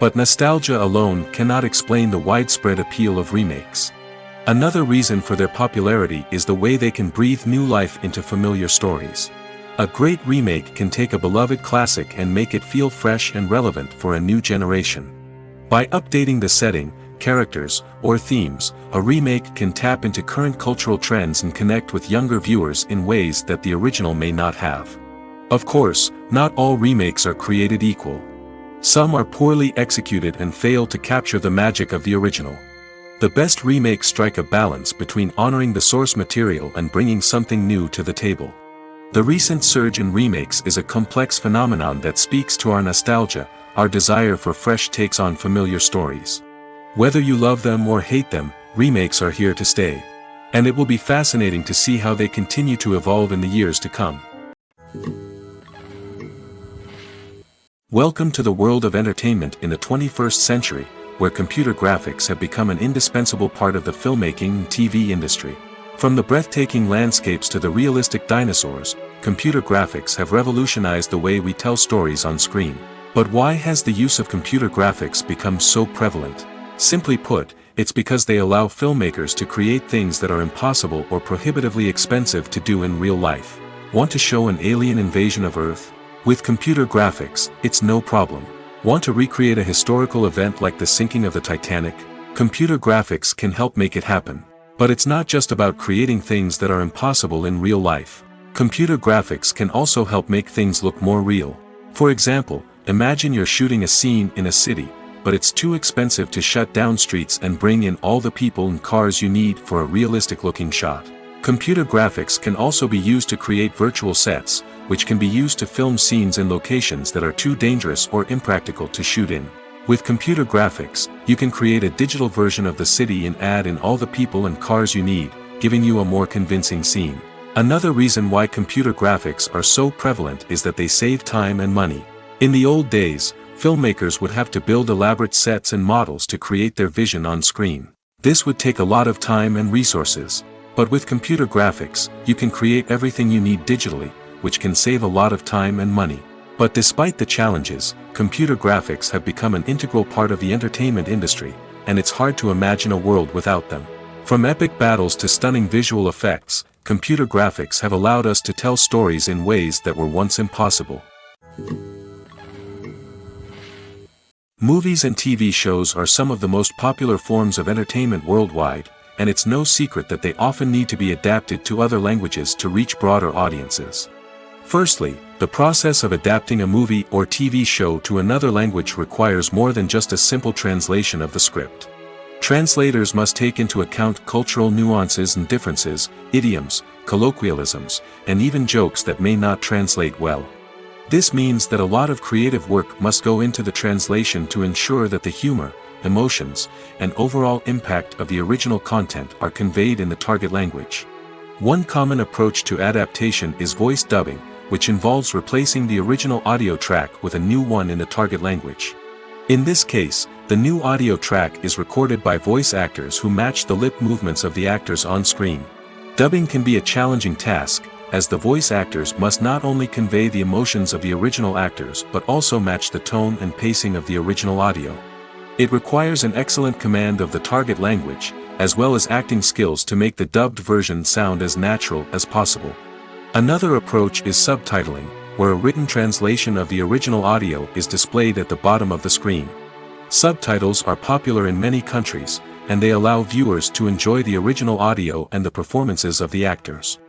Speaker 1: But nostalgia alone cannot explain the widespread appeal of remakes. Another reason for their popularity is the way they can breathe new life into familiar stories. A great remake can take a beloved classic and make it feel fresh and relevant for a new generation. By updating the setting, characters, or themes, a remake can tap into current cultural trends and connect with younger viewers in ways that the original may not have. Of course, not all remakes are created equal. Some are poorly executed and fail to capture the magic of the original. The best remakes strike a balance between honoring the source material and bringing something new to the table. The recent surge in remakes is a complex phenomenon that speaks to our nostalgia, our desire for fresh takes on familiar stories. Whether you love them or hate them, remakes are here to stay. And it will be fascinating to see how they continue to evolve in the years to come. Welcome to the world of entertainment in the 21st century, where computer graphics have become an indispensable part of the filmmaking and TV industry. From the breathtaking landscapes to the realistic dinosaurs, computer graphics have revolutionized the way we tell stories on screen. But why has the use of computer graphics become so prevalent? Simply put, it's because they allow filmmakers to create things that are impossible or prohibitively expensive to do in real life. Want to show an alien invasion of Earth? With computer graphics, it's no problem. Want to recreate a historical event like the sinking of the Titanic? Computer graphics can help make it happen. But it's not just about creating things that are impossible in real life. Computer graphics can also help make things look more real. For example, imagine you're shooting a scene in a city, but it's too expensive to shut down streets and bring in all the people and cars you need for a realistic-looking shot. Computer graphics can also be used to create virtual sets, which can be used to film scenes in locations that are too dangerous or impractical to shoot in. With computer graphics, you can create a digital version of the city and add in all the people and cars you need, giving you a more convincing scene. Another reason why computer graphics are so prevalent is that they save time and money. In the old days, filmmakers would have to build elaborate sets and models to create their vision on screen. This would take a lot of time and resources. But with computer graphics, you can create everything you need digitally, which can save a lot of time and money. But despite the challenges, computer graphics have become an integral part of the entertainment industry, and it's hard to imagine a world without them. From epic battles to stunning visual effects, computer graphics have allowed us to tell stories in ways that were once impossible. Movies and TV shows are some of the most popular forms of entertainment worldwide, and it's no secret that they often need to be adapted to other languages to reach broader audiences. Firstly, the process of adapting a movie or TV show to another language requires more than just a simple translation of the script. Translators must take into account cultural nuances and differences, idioms, colloquialisms, and even jokes that may not translate well. This means that a lot of creative work must go into the translation to ensure that the humor, emotions, and overall impact of the original content are conveyed in the target language. One common approach to adaptation is voice dubbing, which involves replacing the original audio track with a new one in the target language. In this case, the new audio track is recorded by voice actors who match the lip movements of the actors on screen. Dubbing can be a challenging task, as the voice actors must not only convey the emotions of the original actors but also match the tone and pacing of the original audio. It requires an excellent command of the target language, as well as acting skills to make the dubbed version sound as natural as possible. Another approach is subtitling, where a written translation of the original audio is displayed at the bottom of the screen. Subtitles are popular in many countries, and they allow viewers to enjoy the original audio and the performances of the actors.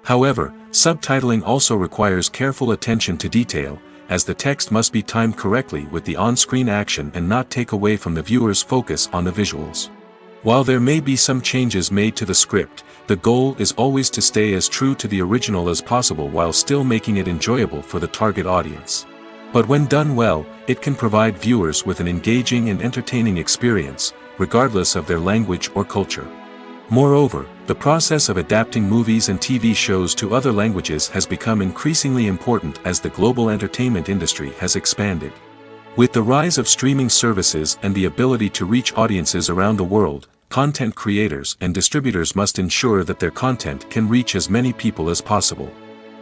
Speaker 1: However, subtitling also requires careful attention to detail, as the text must be timed correctly with the on-screen action and not take away from the viewer's focus on the visuals. While there may be some changes made to the script, the goal is always to stay as true to the original as possible while still making it enjoyable for the target audience. But when done well, it can provide viewers with an engaging and entertaining experience, regardless of their language or culture. Moreover, the process of adapting movies and TV shows to other languages has become increasingly important as the global entertainment industry has expanded. With the rise of streaming services and the ability to reach audiences around the world, content creators and distributors must ensure that their content can reach as many people as possible.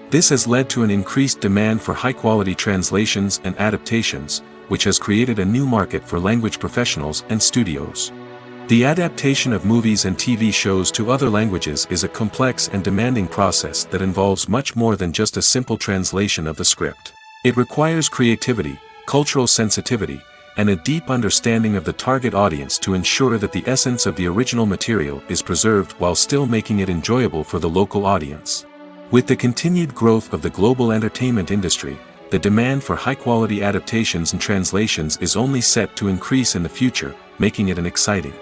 Speaker 1: This has led to an increased demand for high-quality translations and adaptations, which has created a new market for language professionals and studios. The adaptation of movies and TV shows to other languages is a complex and demanding process that involves much more than just a simple translation of the script. It requires creativity, cultural sensitivity, and a deep understanding of the target audience to ensure that the essence of the original material is preserved while still making it enjoyable for the local audience. With the continued growth of the global entertainment industry, the demand for high-quality adaptations and translations is only set to increase in the future, making it an exciting.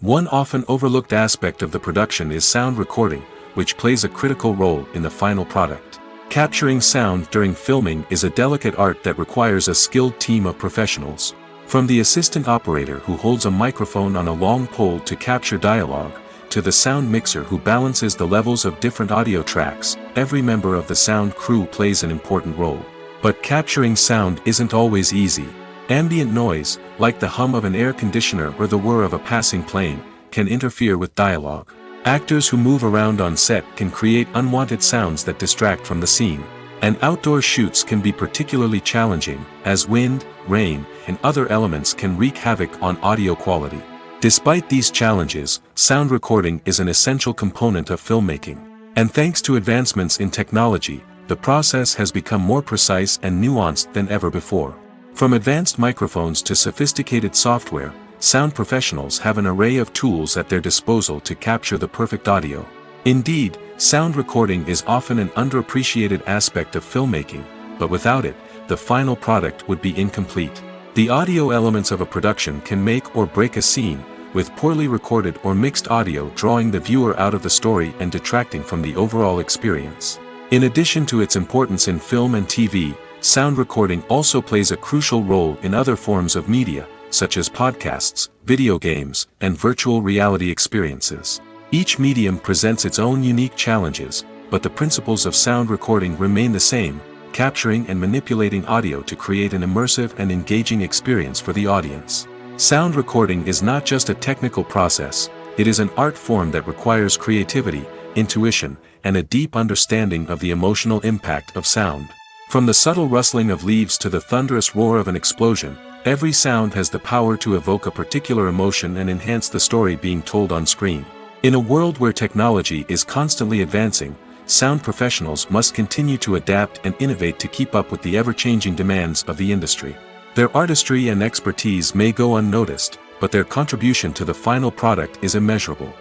Speaker 1: One often overlooked aspect of the production is sound recording, which plays a critical role in the final product. Capturing sound during filming is a delicate art that requires a skilled team of professionals. From the assistant operator who holds a microphone on a long pole to capture dialogue, to the sound mixer who balances the levels of different audio tracks, every member of the sound crew plays an important role. But capturing sound isn't always easy. Ambient noise, like the hum of an air conditioner or the whir of a passing plane, can interfere with dialogue. Actors who move around on set can create unwanted sounds that distract from the scene. And outdoor shoots can be particularly challenging, as wind, rain, and other elements can wreak havoc on audio quality. Despite these challenges, sound recording is an essential component of filmmaking. And thanks to advancements in technology, the process has become more precise and nuanced than ever before. From advanced microphones to sophisticated software, sound professionals have an array of tools at their disposal to capture the perfect audio. Indeed, sound recording is often an underappreciated aspect of filmmaking, but without it, the final product would be incomplete. The audio elements of a production can make or break a scene, with poorly recorded or mixed audio drawing the viewer out of the story and detracting from the overall experience. In addition to its importance in film and TV, sound recording also plays a crucial role in other forms of media, such as podcasts, video games, and virtual reality experiences. Each medium presents its own unique challenges, but the principles of sound recording remain the same, capturing and manipulating audio to create an immersive and engaging experience for the audience. Sound recording is not just a technical process, it is an art form that requires creativity, intuition, and a deep understanding of the emotional impact of sound. From the subtle rustling of leaves to the thunderous roar of an explosion, every sound has the power to evoke a particular emotion and enhance the story being told on screen. In a world where technology is constantly advancing, sound professionals must continue to adapt and innovate to keep up with the ever-changing demands of the industry. Their artistry and expertise may go unnoticed, but their contribution to the final product is immeasurable.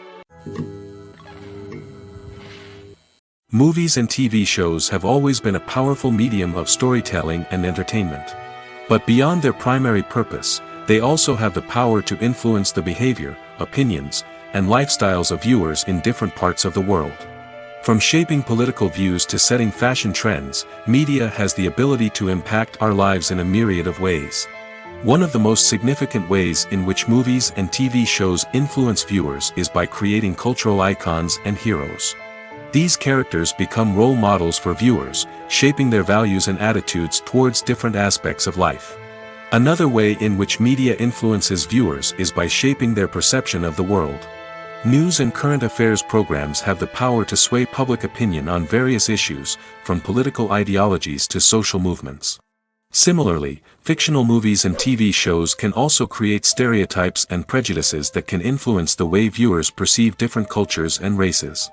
Speaker 1: Movies and TV shows have always been a powerful medium of storytelling and entertainment. But beyond their primary purpose, they also have the power to influence the behavior, opinions, and lifestyles of viewers in different parts of the world. From shaping political views to setting fashion trends, media has the ability to impact our lives in a myriad of ways. One of the most significant ways in which movies and TV shows influence viewers is by creating cultural icons and heroes. These characters become role models for viewers, shaping their values and attitudes towards different aspects of life. Another way in which media influences viewers is by shaping their perception of the world. News and current affairs programs have the power to sway public opinion on various issues, from political ideologies to social movements. Similarly, fictional movies and TV shows can also create stereotypes and prejudices that can influence the way viewers perceive different cultures and races.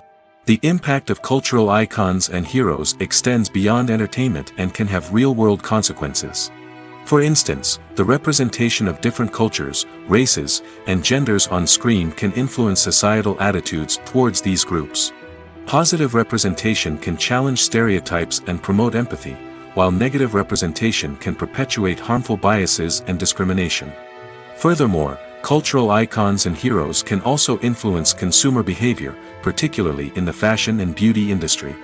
Speaker 1: The impact of cultural icons and heroes extends beyond entertainment and can have real-world consequences. For instance, the representation of different cultures, races, and genders on screen can influence societal attitudes towards these groups. Positive representation can challenge stereotypes and promote empathy, while negative representation can perpetuate harmful biases and discrimination. Furthermore, cultural icons and heroes can also influence consumer behavior, particularly in the fashion and beauty industry.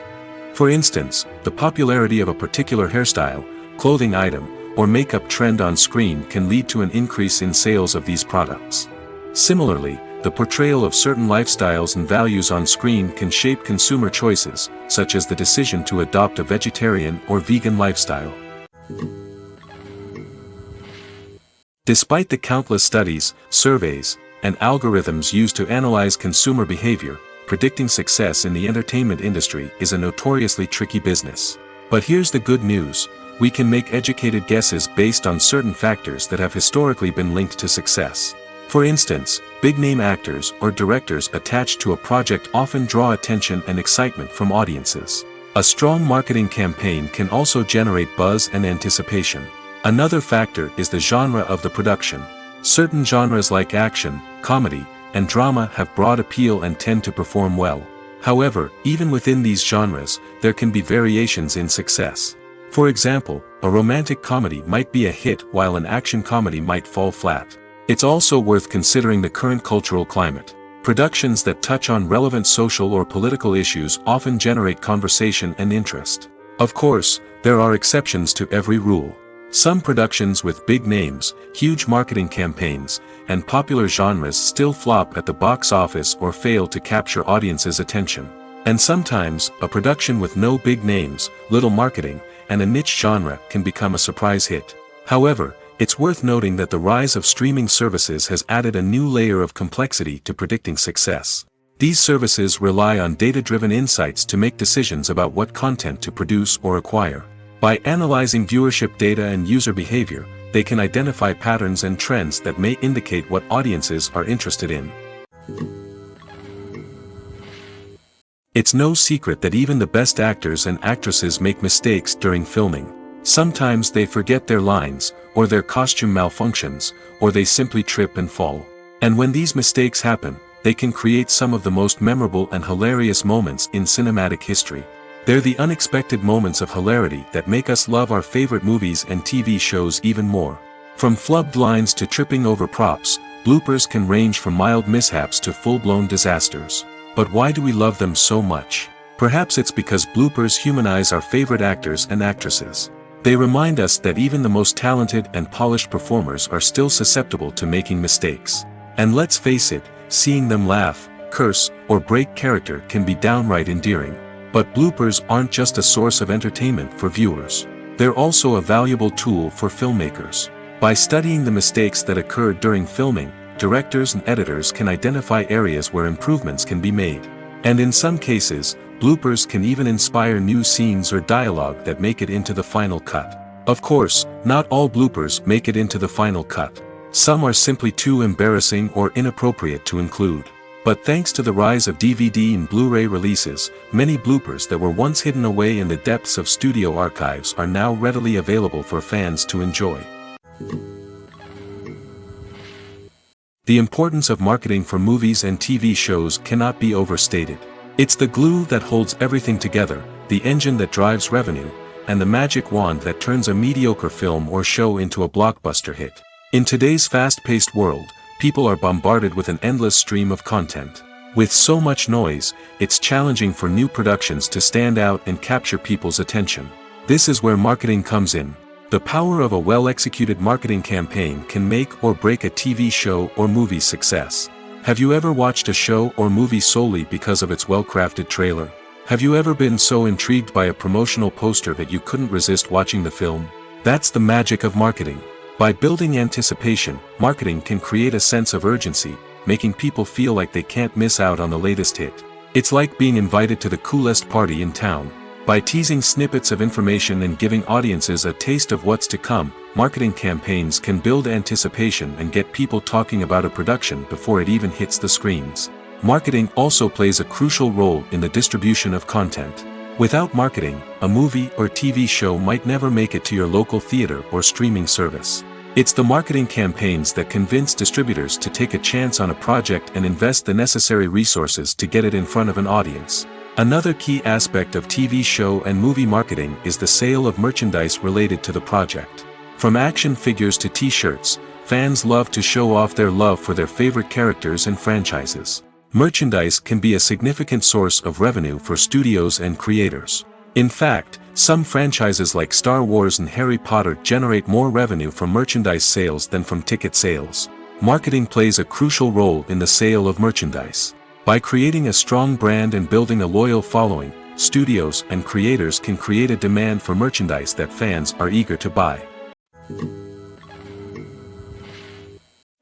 Speaker 1: For instance, the popularity of a particular hairstyle, clothing item, or makeup trend on screen can lead to an increase in sales of these products. Similarly, the portrayal of certain lifestyles and values on screen can shape consumer choices, such as the decision to adopt a vegetarian or vegan lifestyle. Despite the countless studies, surveys, and algorithms used to analyze consumer behavior, predicting success in the entertainment industry is a notoriously tricky business. But here's the good news: we can make educated guesses based on certain factors that have historically been linked to success. For instance, big-name actors or directors attached to a project often draw attention and excitement from audiences. A strong marketing campaign can also generate buzz and anticipation. Another factor is the genre of the production. Certain genres like action, comedy, and drama have broad appeal and tend to perform well. However, even within these genres, there can be variations in success. For example, a romantic comedy might be a hit while an action comedy might fall flat. It's also worth considering the current cultural climate. Productions that touch on relevant social or political issues often generate conversation and interest. Of course, there are exceptions to every rule. Some productions with big names, huge marketing campaigns, and popular genres still flop at the box office or fail to capture audiences' attention. And sometimes, a production with no big names, little marketing, and a niche genre can become a surprise hit. However, it's worth noting that the rise of streaming services has added a new layer of complexity to predicting success. These services rely on data-driven insights to make decisions about what content to produce or acquire. By analyzing viewership data and user behavior, they can identify patterns and trends that may indicate what audiences are interested in. It's no secret that even the best actors and actresses make mistakes during filming. Sometimes they forget their lines, or their costume malfunctions, or they simply trip and fall. And when these mistakes happen, they can create some of the most memorable and hilarious moments in cinematic history. They're the unexpected moments of hilarity that make us love our favorite movies and TV shows even more. From flubbed lines to tripping over props, bloopers can range from mild mishaps to full-blown disasters. But why do we love them so much? Perhaps it's because bloopers humanize our favorite actors and actresses. They remind us that even the most talented and polished performers are still susceptible to making mistakes. And let's face it, seeing them laugh, curse, or break character can be downright endearing. But bloopers aren't just a source of entertainment for viewers. They're also a valuable tool for filmmakers. By studying the mistakes that occurred during filming, directors and editors can identify areas where improvements can be made. And in some cases, bloopers can even inspire new scenes or dialogue that make it into the final cut. Of course, not all bloopers make it into the final cut. Some are simply too embarrassing or inappropriate to include. But thanks to the rise of DVD and Blu-ray releases, many bloopers that were once hidden away in the depths of studio archives are now readily available for fans to enjoy. The importance of marketing for movies and TV shows cannot be overstated. It's the glue that holds everything together, the engine that drives revenue, and the magic wand that turns a mediocre film or show into a blockbuster hit. In today's fast-paced world, people are bombarded with an endless stream of content. With so much noise, it's challenging for new productions to stand out and capture people's attention. This is where marketing comes in. The power of a well-executed marketing campaign can make or break a TV show or movie's success. Have you ever watched a show or movie solely because of its well-crafted trailer? Have you ever been so intrigued by a promotional poster that you couldn't resist watching the film? That's the magic of marketing. By building anticipation, marketing can create a sense of urgency, making people feel like they can't miss out on the latest hit. It's like being invited to the coolest party in town. By teasing snippets of information and giving audiences a taste of what's to come, marketing campaigns can build anticipation and get people talking about a production before it even hits the screens. Marketing also plays a crucial role in the distribution of content. Without marketing, a movie or TV show might never make it to your local theater or streaming service. It's the marketing campaigns that convince distributors to take a chance on a project and invest the necessary resources to get it in front of an audience. Another key aspect of TV show and movie marketing is the sale of merchandise related to the project. From action figures to t-shirts, fans love to show off their love for their favorite characters and franchises. Merchandise can be a significant source of revenue for studios and creators. In fact, some franchises like Star Wars and Harry Potter generate more revenue from merchandise sales than from ticket sales. Marketing plays a crucial role in the sale of merchandise. By creating a strong brand and building a loyal following, studios and creators can create a demand for merchandise that fans are eager to buy.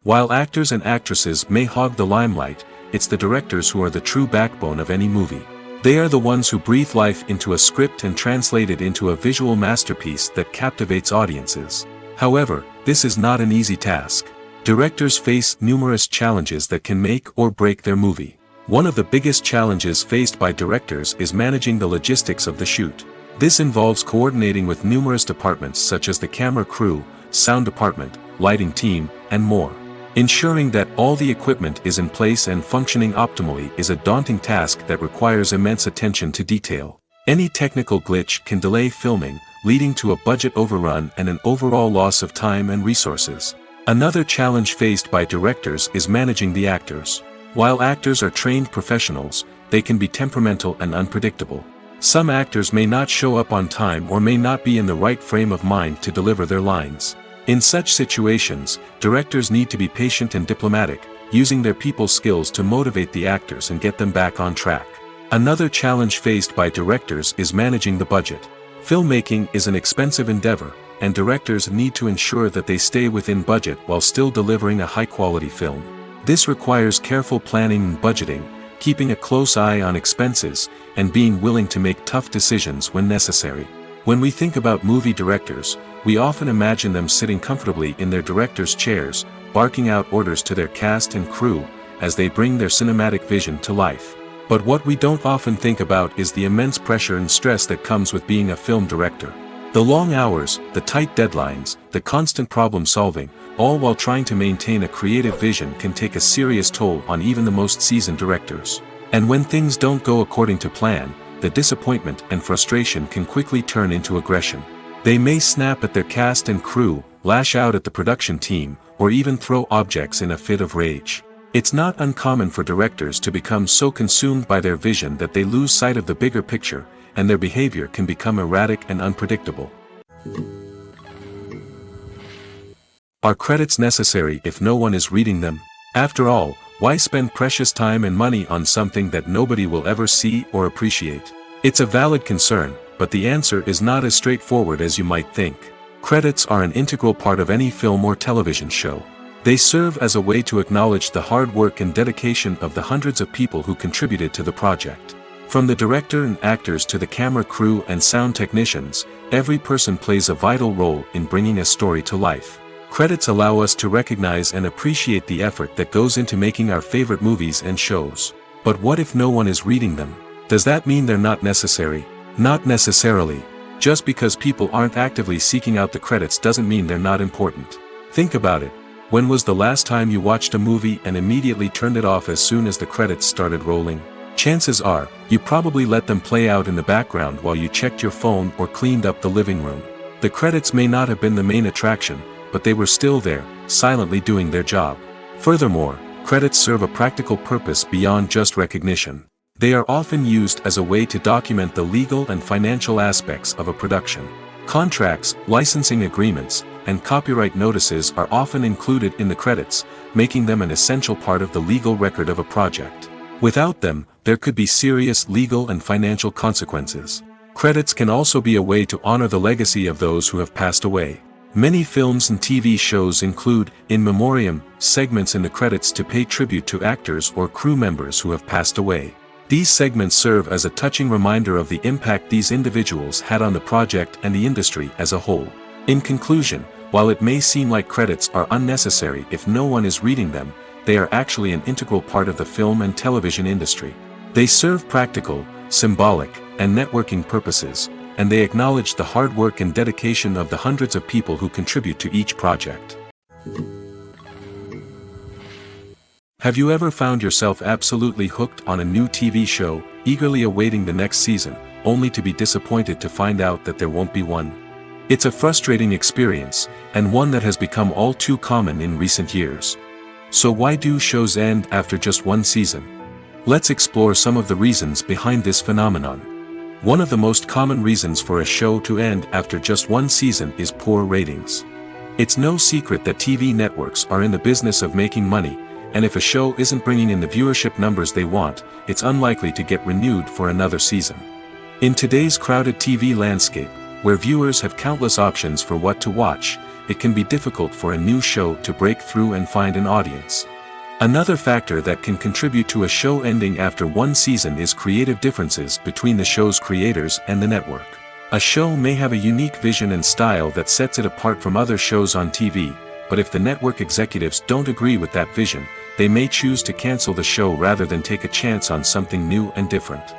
Speaker 1: While actors and actresses may hog the limelight, it's the directors who are the true backbone of any movie. They are the ones who breathe life into a script and translate it into a visual masterpiece that captivates audiences. However, this is not an easy task. Directors face numerous challenges that can make or break their movie. One of the biggest challenges faced by directors is managing the logistics of the shoot. This involves coordinating with numerous departments such as the camera crew, sound department, lighting team, and more. Ensuring that all the equipment is in place and functioning optimally is a daunting task that requires immense attention to detail. Any technical glitch can delay filming, leading to a budget overrun and an overall loss of time and resources. Another challenge faced by directors is managing the actors. While actors are trained professionals, they can be temperamental and unpredictable. Some actors may not show up on time or may not be in the right frame of mind to deliver their lines. In such situations, directors need to be patient and diplomatic, using their people skills to motivate the actors and get them back on track. Another challenge faced by directors is managing the budget. Filmmaking is an expensive endeavor, and directors need to ensure that they stay within budget while still delivering a high-quality film. This requires careful planning and budgeting, keeping a close eye on expenses, and being willing to make tough decisions when necessary. When we think about movie directors, we often imagine them sitting comfortably in their director's chairs, barking out orders to their cast and crew, as they bring their cinematic vision to life. But what we don't often think about is the immense pressure and stress that comes with being a film director. The long hours, the tight deadlines, the constant problem solving, all while trying to maintain a creative vision can take a serious toll on even the most seasoned directors. And when things don't go according to plan, the disappointment and frustration can quickly turn into aggression. They may snap at their cast and crew, lash out at the production team, or even throw objects in a fit of rage. It's not uncommon for directors to become so consumed by their vision that they lose sight of the bigger picture, and their behavior can become erratic and unpredictable. Are credits necessary if no one is reading them? After all, why spend precious time and money on something that nobody will ever see or appreciate? It's a valid concern, but the answer is not as straightforward as you might think. Credits are an integral part of any film or television show. They serve as a way to acknowledge the hard work and dedication of the hundreds of people who contributed to the project. From the director and actors to the camera crew and sound technicians, every person plays a vital role in bringing a story to life. Credits allow us to recognize and appreciate the effort that goes into making our favorite movies and shows. But what if no one is reading them? Does that mean they're not necessary? Not necessarily. Just because people aren't actively seeking out the credits doesn't mean they're not important. Think about it. When was the last time you watched a movie and immediately turned it off as soon as the credits started rolling? Chances are, you probably let them play out in the background while you checked your phone or cleaned up the living room. The credits may not have been the main attraction, but they were still there, silently doing their job. Furthermore, credits serve a practical purpose beyond just recognition. They are often used as a way to document the legal and financial aspects of a production. Contracts, licensing agreements, and copyright notices are often included in the credits, making them an essential part of the legal record of a project. Without them, there could be serious legal and financial consequences. Credits can also be a way to honor the legacy of those who have passed away. Many films and TV shows include, in memoriam, segments in the credits to pay tribute to actors or crew members who have passed away. These segments serve as a touching reminder of the impact these individuals had on the project and the industry as a whole. In conclusion, while it may seem like credits are unnecessary if no one is reading them, they are actually an integral part of the film and television industry. They serve practical, symbolic, and networking purposes, and they acknowledge the hard work and dedication of the hundreds of people who contribute to each project. Have you ever found yourself absolutely hooked on a new TV show, eagerly awaiting the next season, only to be disappointed to find out that there won't be one? It's a frustrating experience, and one that has become all too common in recent years. So why do shows end after just one season? Let's explore some of the reasons behind this phenomenon. One of the most common reasons for a show to end after just one season is poor ratings. It's no secret that TV networks are in the business of making money, and if a show isn't bringing in the viewership numbers they want, it's unlikely to get renewed for another season. In today's crowded TV landscape, where viewers have countless options for what to watch, it can be difficult for a new show to break through and find an audience. Another factor that can contribute to a show ending after one season is creative differences between the show's creators and the network. A show may have a unique vision and style that sets it apart from other shows on TV, but if the network executives don't agree with that vision, they may choose to cancel the show rather than take a chance on something new and different.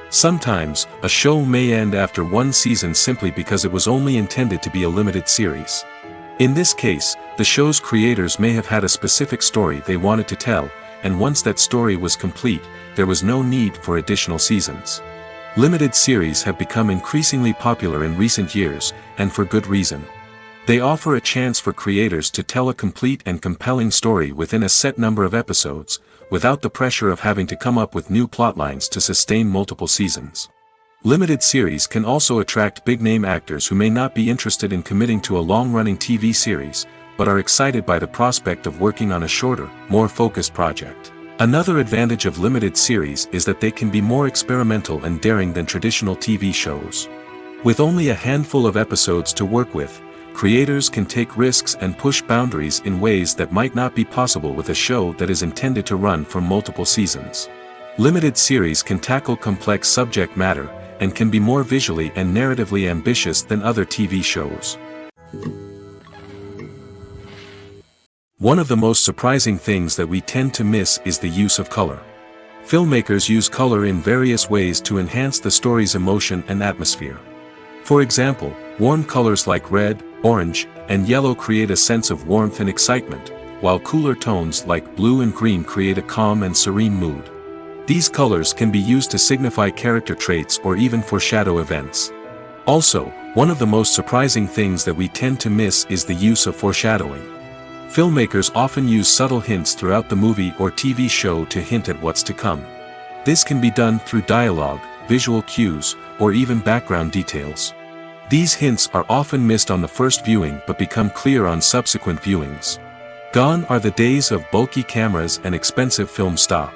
Speaker 1: Sometimes, a show may end after one season simply because it was only intended to be a limited series. In this case, the show's creators may have had a specific story they wanted to tell, and once that story was complete, there was no need for additional seasons. Limited series have become increasingly popular in recent years, and for good reason. They offer a chance for creators to tell a complete and compelling story within a set number of episodes, without the pressure of having to come up with new plotlines to sustain multiple seasons. Limited series can also attract big-name actors who may not be interested in committing to a long-running TV series, but are excited by the prospect of working on a shorter, more focused project. Another advantage of limited series is that they can be more experimental and daring than traditional TV shows. With only a handful of episodes to work with, creators can take risks and push boundaries in ways that might not be possible with a show that is intended to run for multiple seasons. Limited series can tackle complex subject matter, and can be more visually and narratively ambitious than other TV shows. One of the most surprising things that we tend to miss is the use of color. Filmmakers use color in various ways to enhance the story's emotion and atmosphere. For example, warm colors like red, orange, and yellow create a sense of warmth and excitement, while cooler tones like blue and green create a calm and serene mood. These colors can be used to signify character traits or even foreshadow events. Also, one of the most surprising things that we tend to miss is the use of foreshadowing. Filmmakers often use subtle hints throughout the movie or TV show to hint at what's to come. This can be done through dialogue, visual cues, or even background details. These hints are often missed on the first viewing but become clear on subsequent viewings. Gone are the days of bulky cameras and expensive film stock.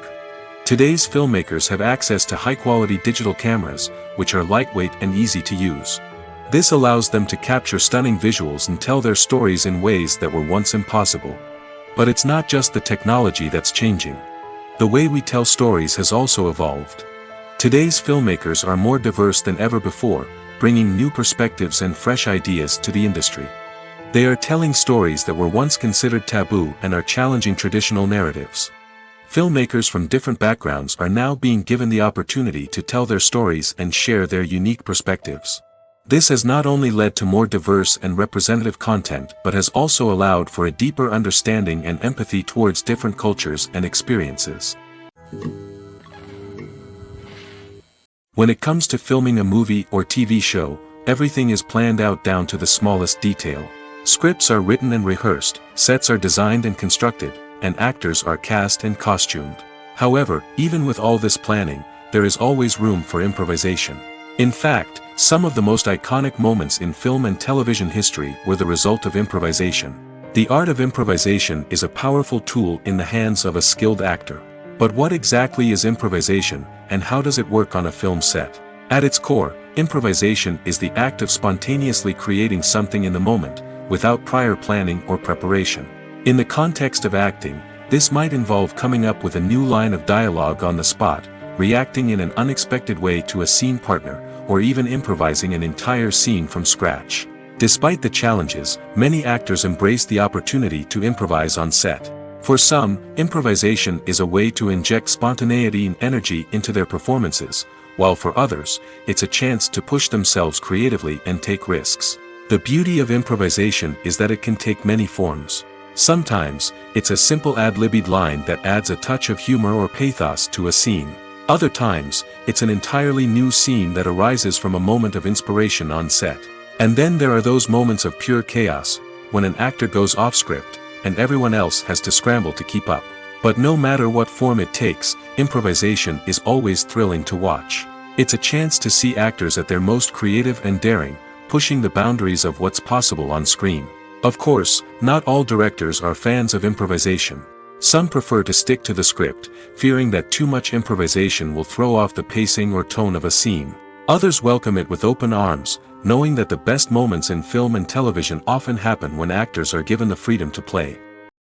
Speaker 1: Today's filmmakers have access to high-quality digital cameras, which are lightweight and easy to use. This allows them to capture stunning visuals and tell their stories in ways that were once impossible. But it's not just the technology that's changing. The way we tell stories has also evolved. Today's filmmakers are more diverse than ever before, bringing new perspectives and fresh ideas to the industry. They are telling stories that were once considered taboo and are challenging traditional narratives. Filmmakers from different backgrounds are now being given the opportunity to tell their stories and share their unique perspectives. This has not only led to more diverse and representative content but has also allowed for a deeper understanding and empathy towards different cultures and experiences. When it comes to filming a movie or TV show, everything is planned out down to the smallest detail. Scripts are written and rehearsed, sets are designed and constructed, and actors are cast and costumed. However, even with all this planning, there is always room for improvisation. In fact, some of the most iconic moments in film and television history were the result of improvisation. The art of improvisation is a powerful tool in the hands of a skilled actor. But what exactly is improvisation, and how does it work on a film set? At its core, improvisation is the act of spontaneously creating something in the moment, without prior planning or preparation. In the context of acting, this might involve coming up with a new line of dialogue on the spot, reacting in an unexpected way to a scene partner, or even improvising an entire scene from scratch. Despite the challenges, many actors embrace the opportunity to improvise on set. For some, improvisation is a way to inject spontaneity and energy into their performances, while for others, it's a chance to push themselves creatively and take risks. The beauty of improvisation is that it can take many forms. Sometimes, it's a simple ad-libbed line that adds a touch of humor or pathos to a scene. Other times, it's an entirely new scene that arises from a moment of inspiration on set. And then there are those moments of pure chaos, when an actor goes off script, and everyone else has to scramble to keep up. But no matter what form it takes, improvisation is always thrilling to watch. It's a chance to see actors at their most creative and daring, pushing the boundaries of what's possible on screen. Of course, not all directors are fans of improvisation. Some prefer to stick to the script, fearing that too much improvisation will throw off the pacing or tone of a scene. Others welcome it with open arms, knowing that the best moments in film and television often happen when actors are given the freedom to play.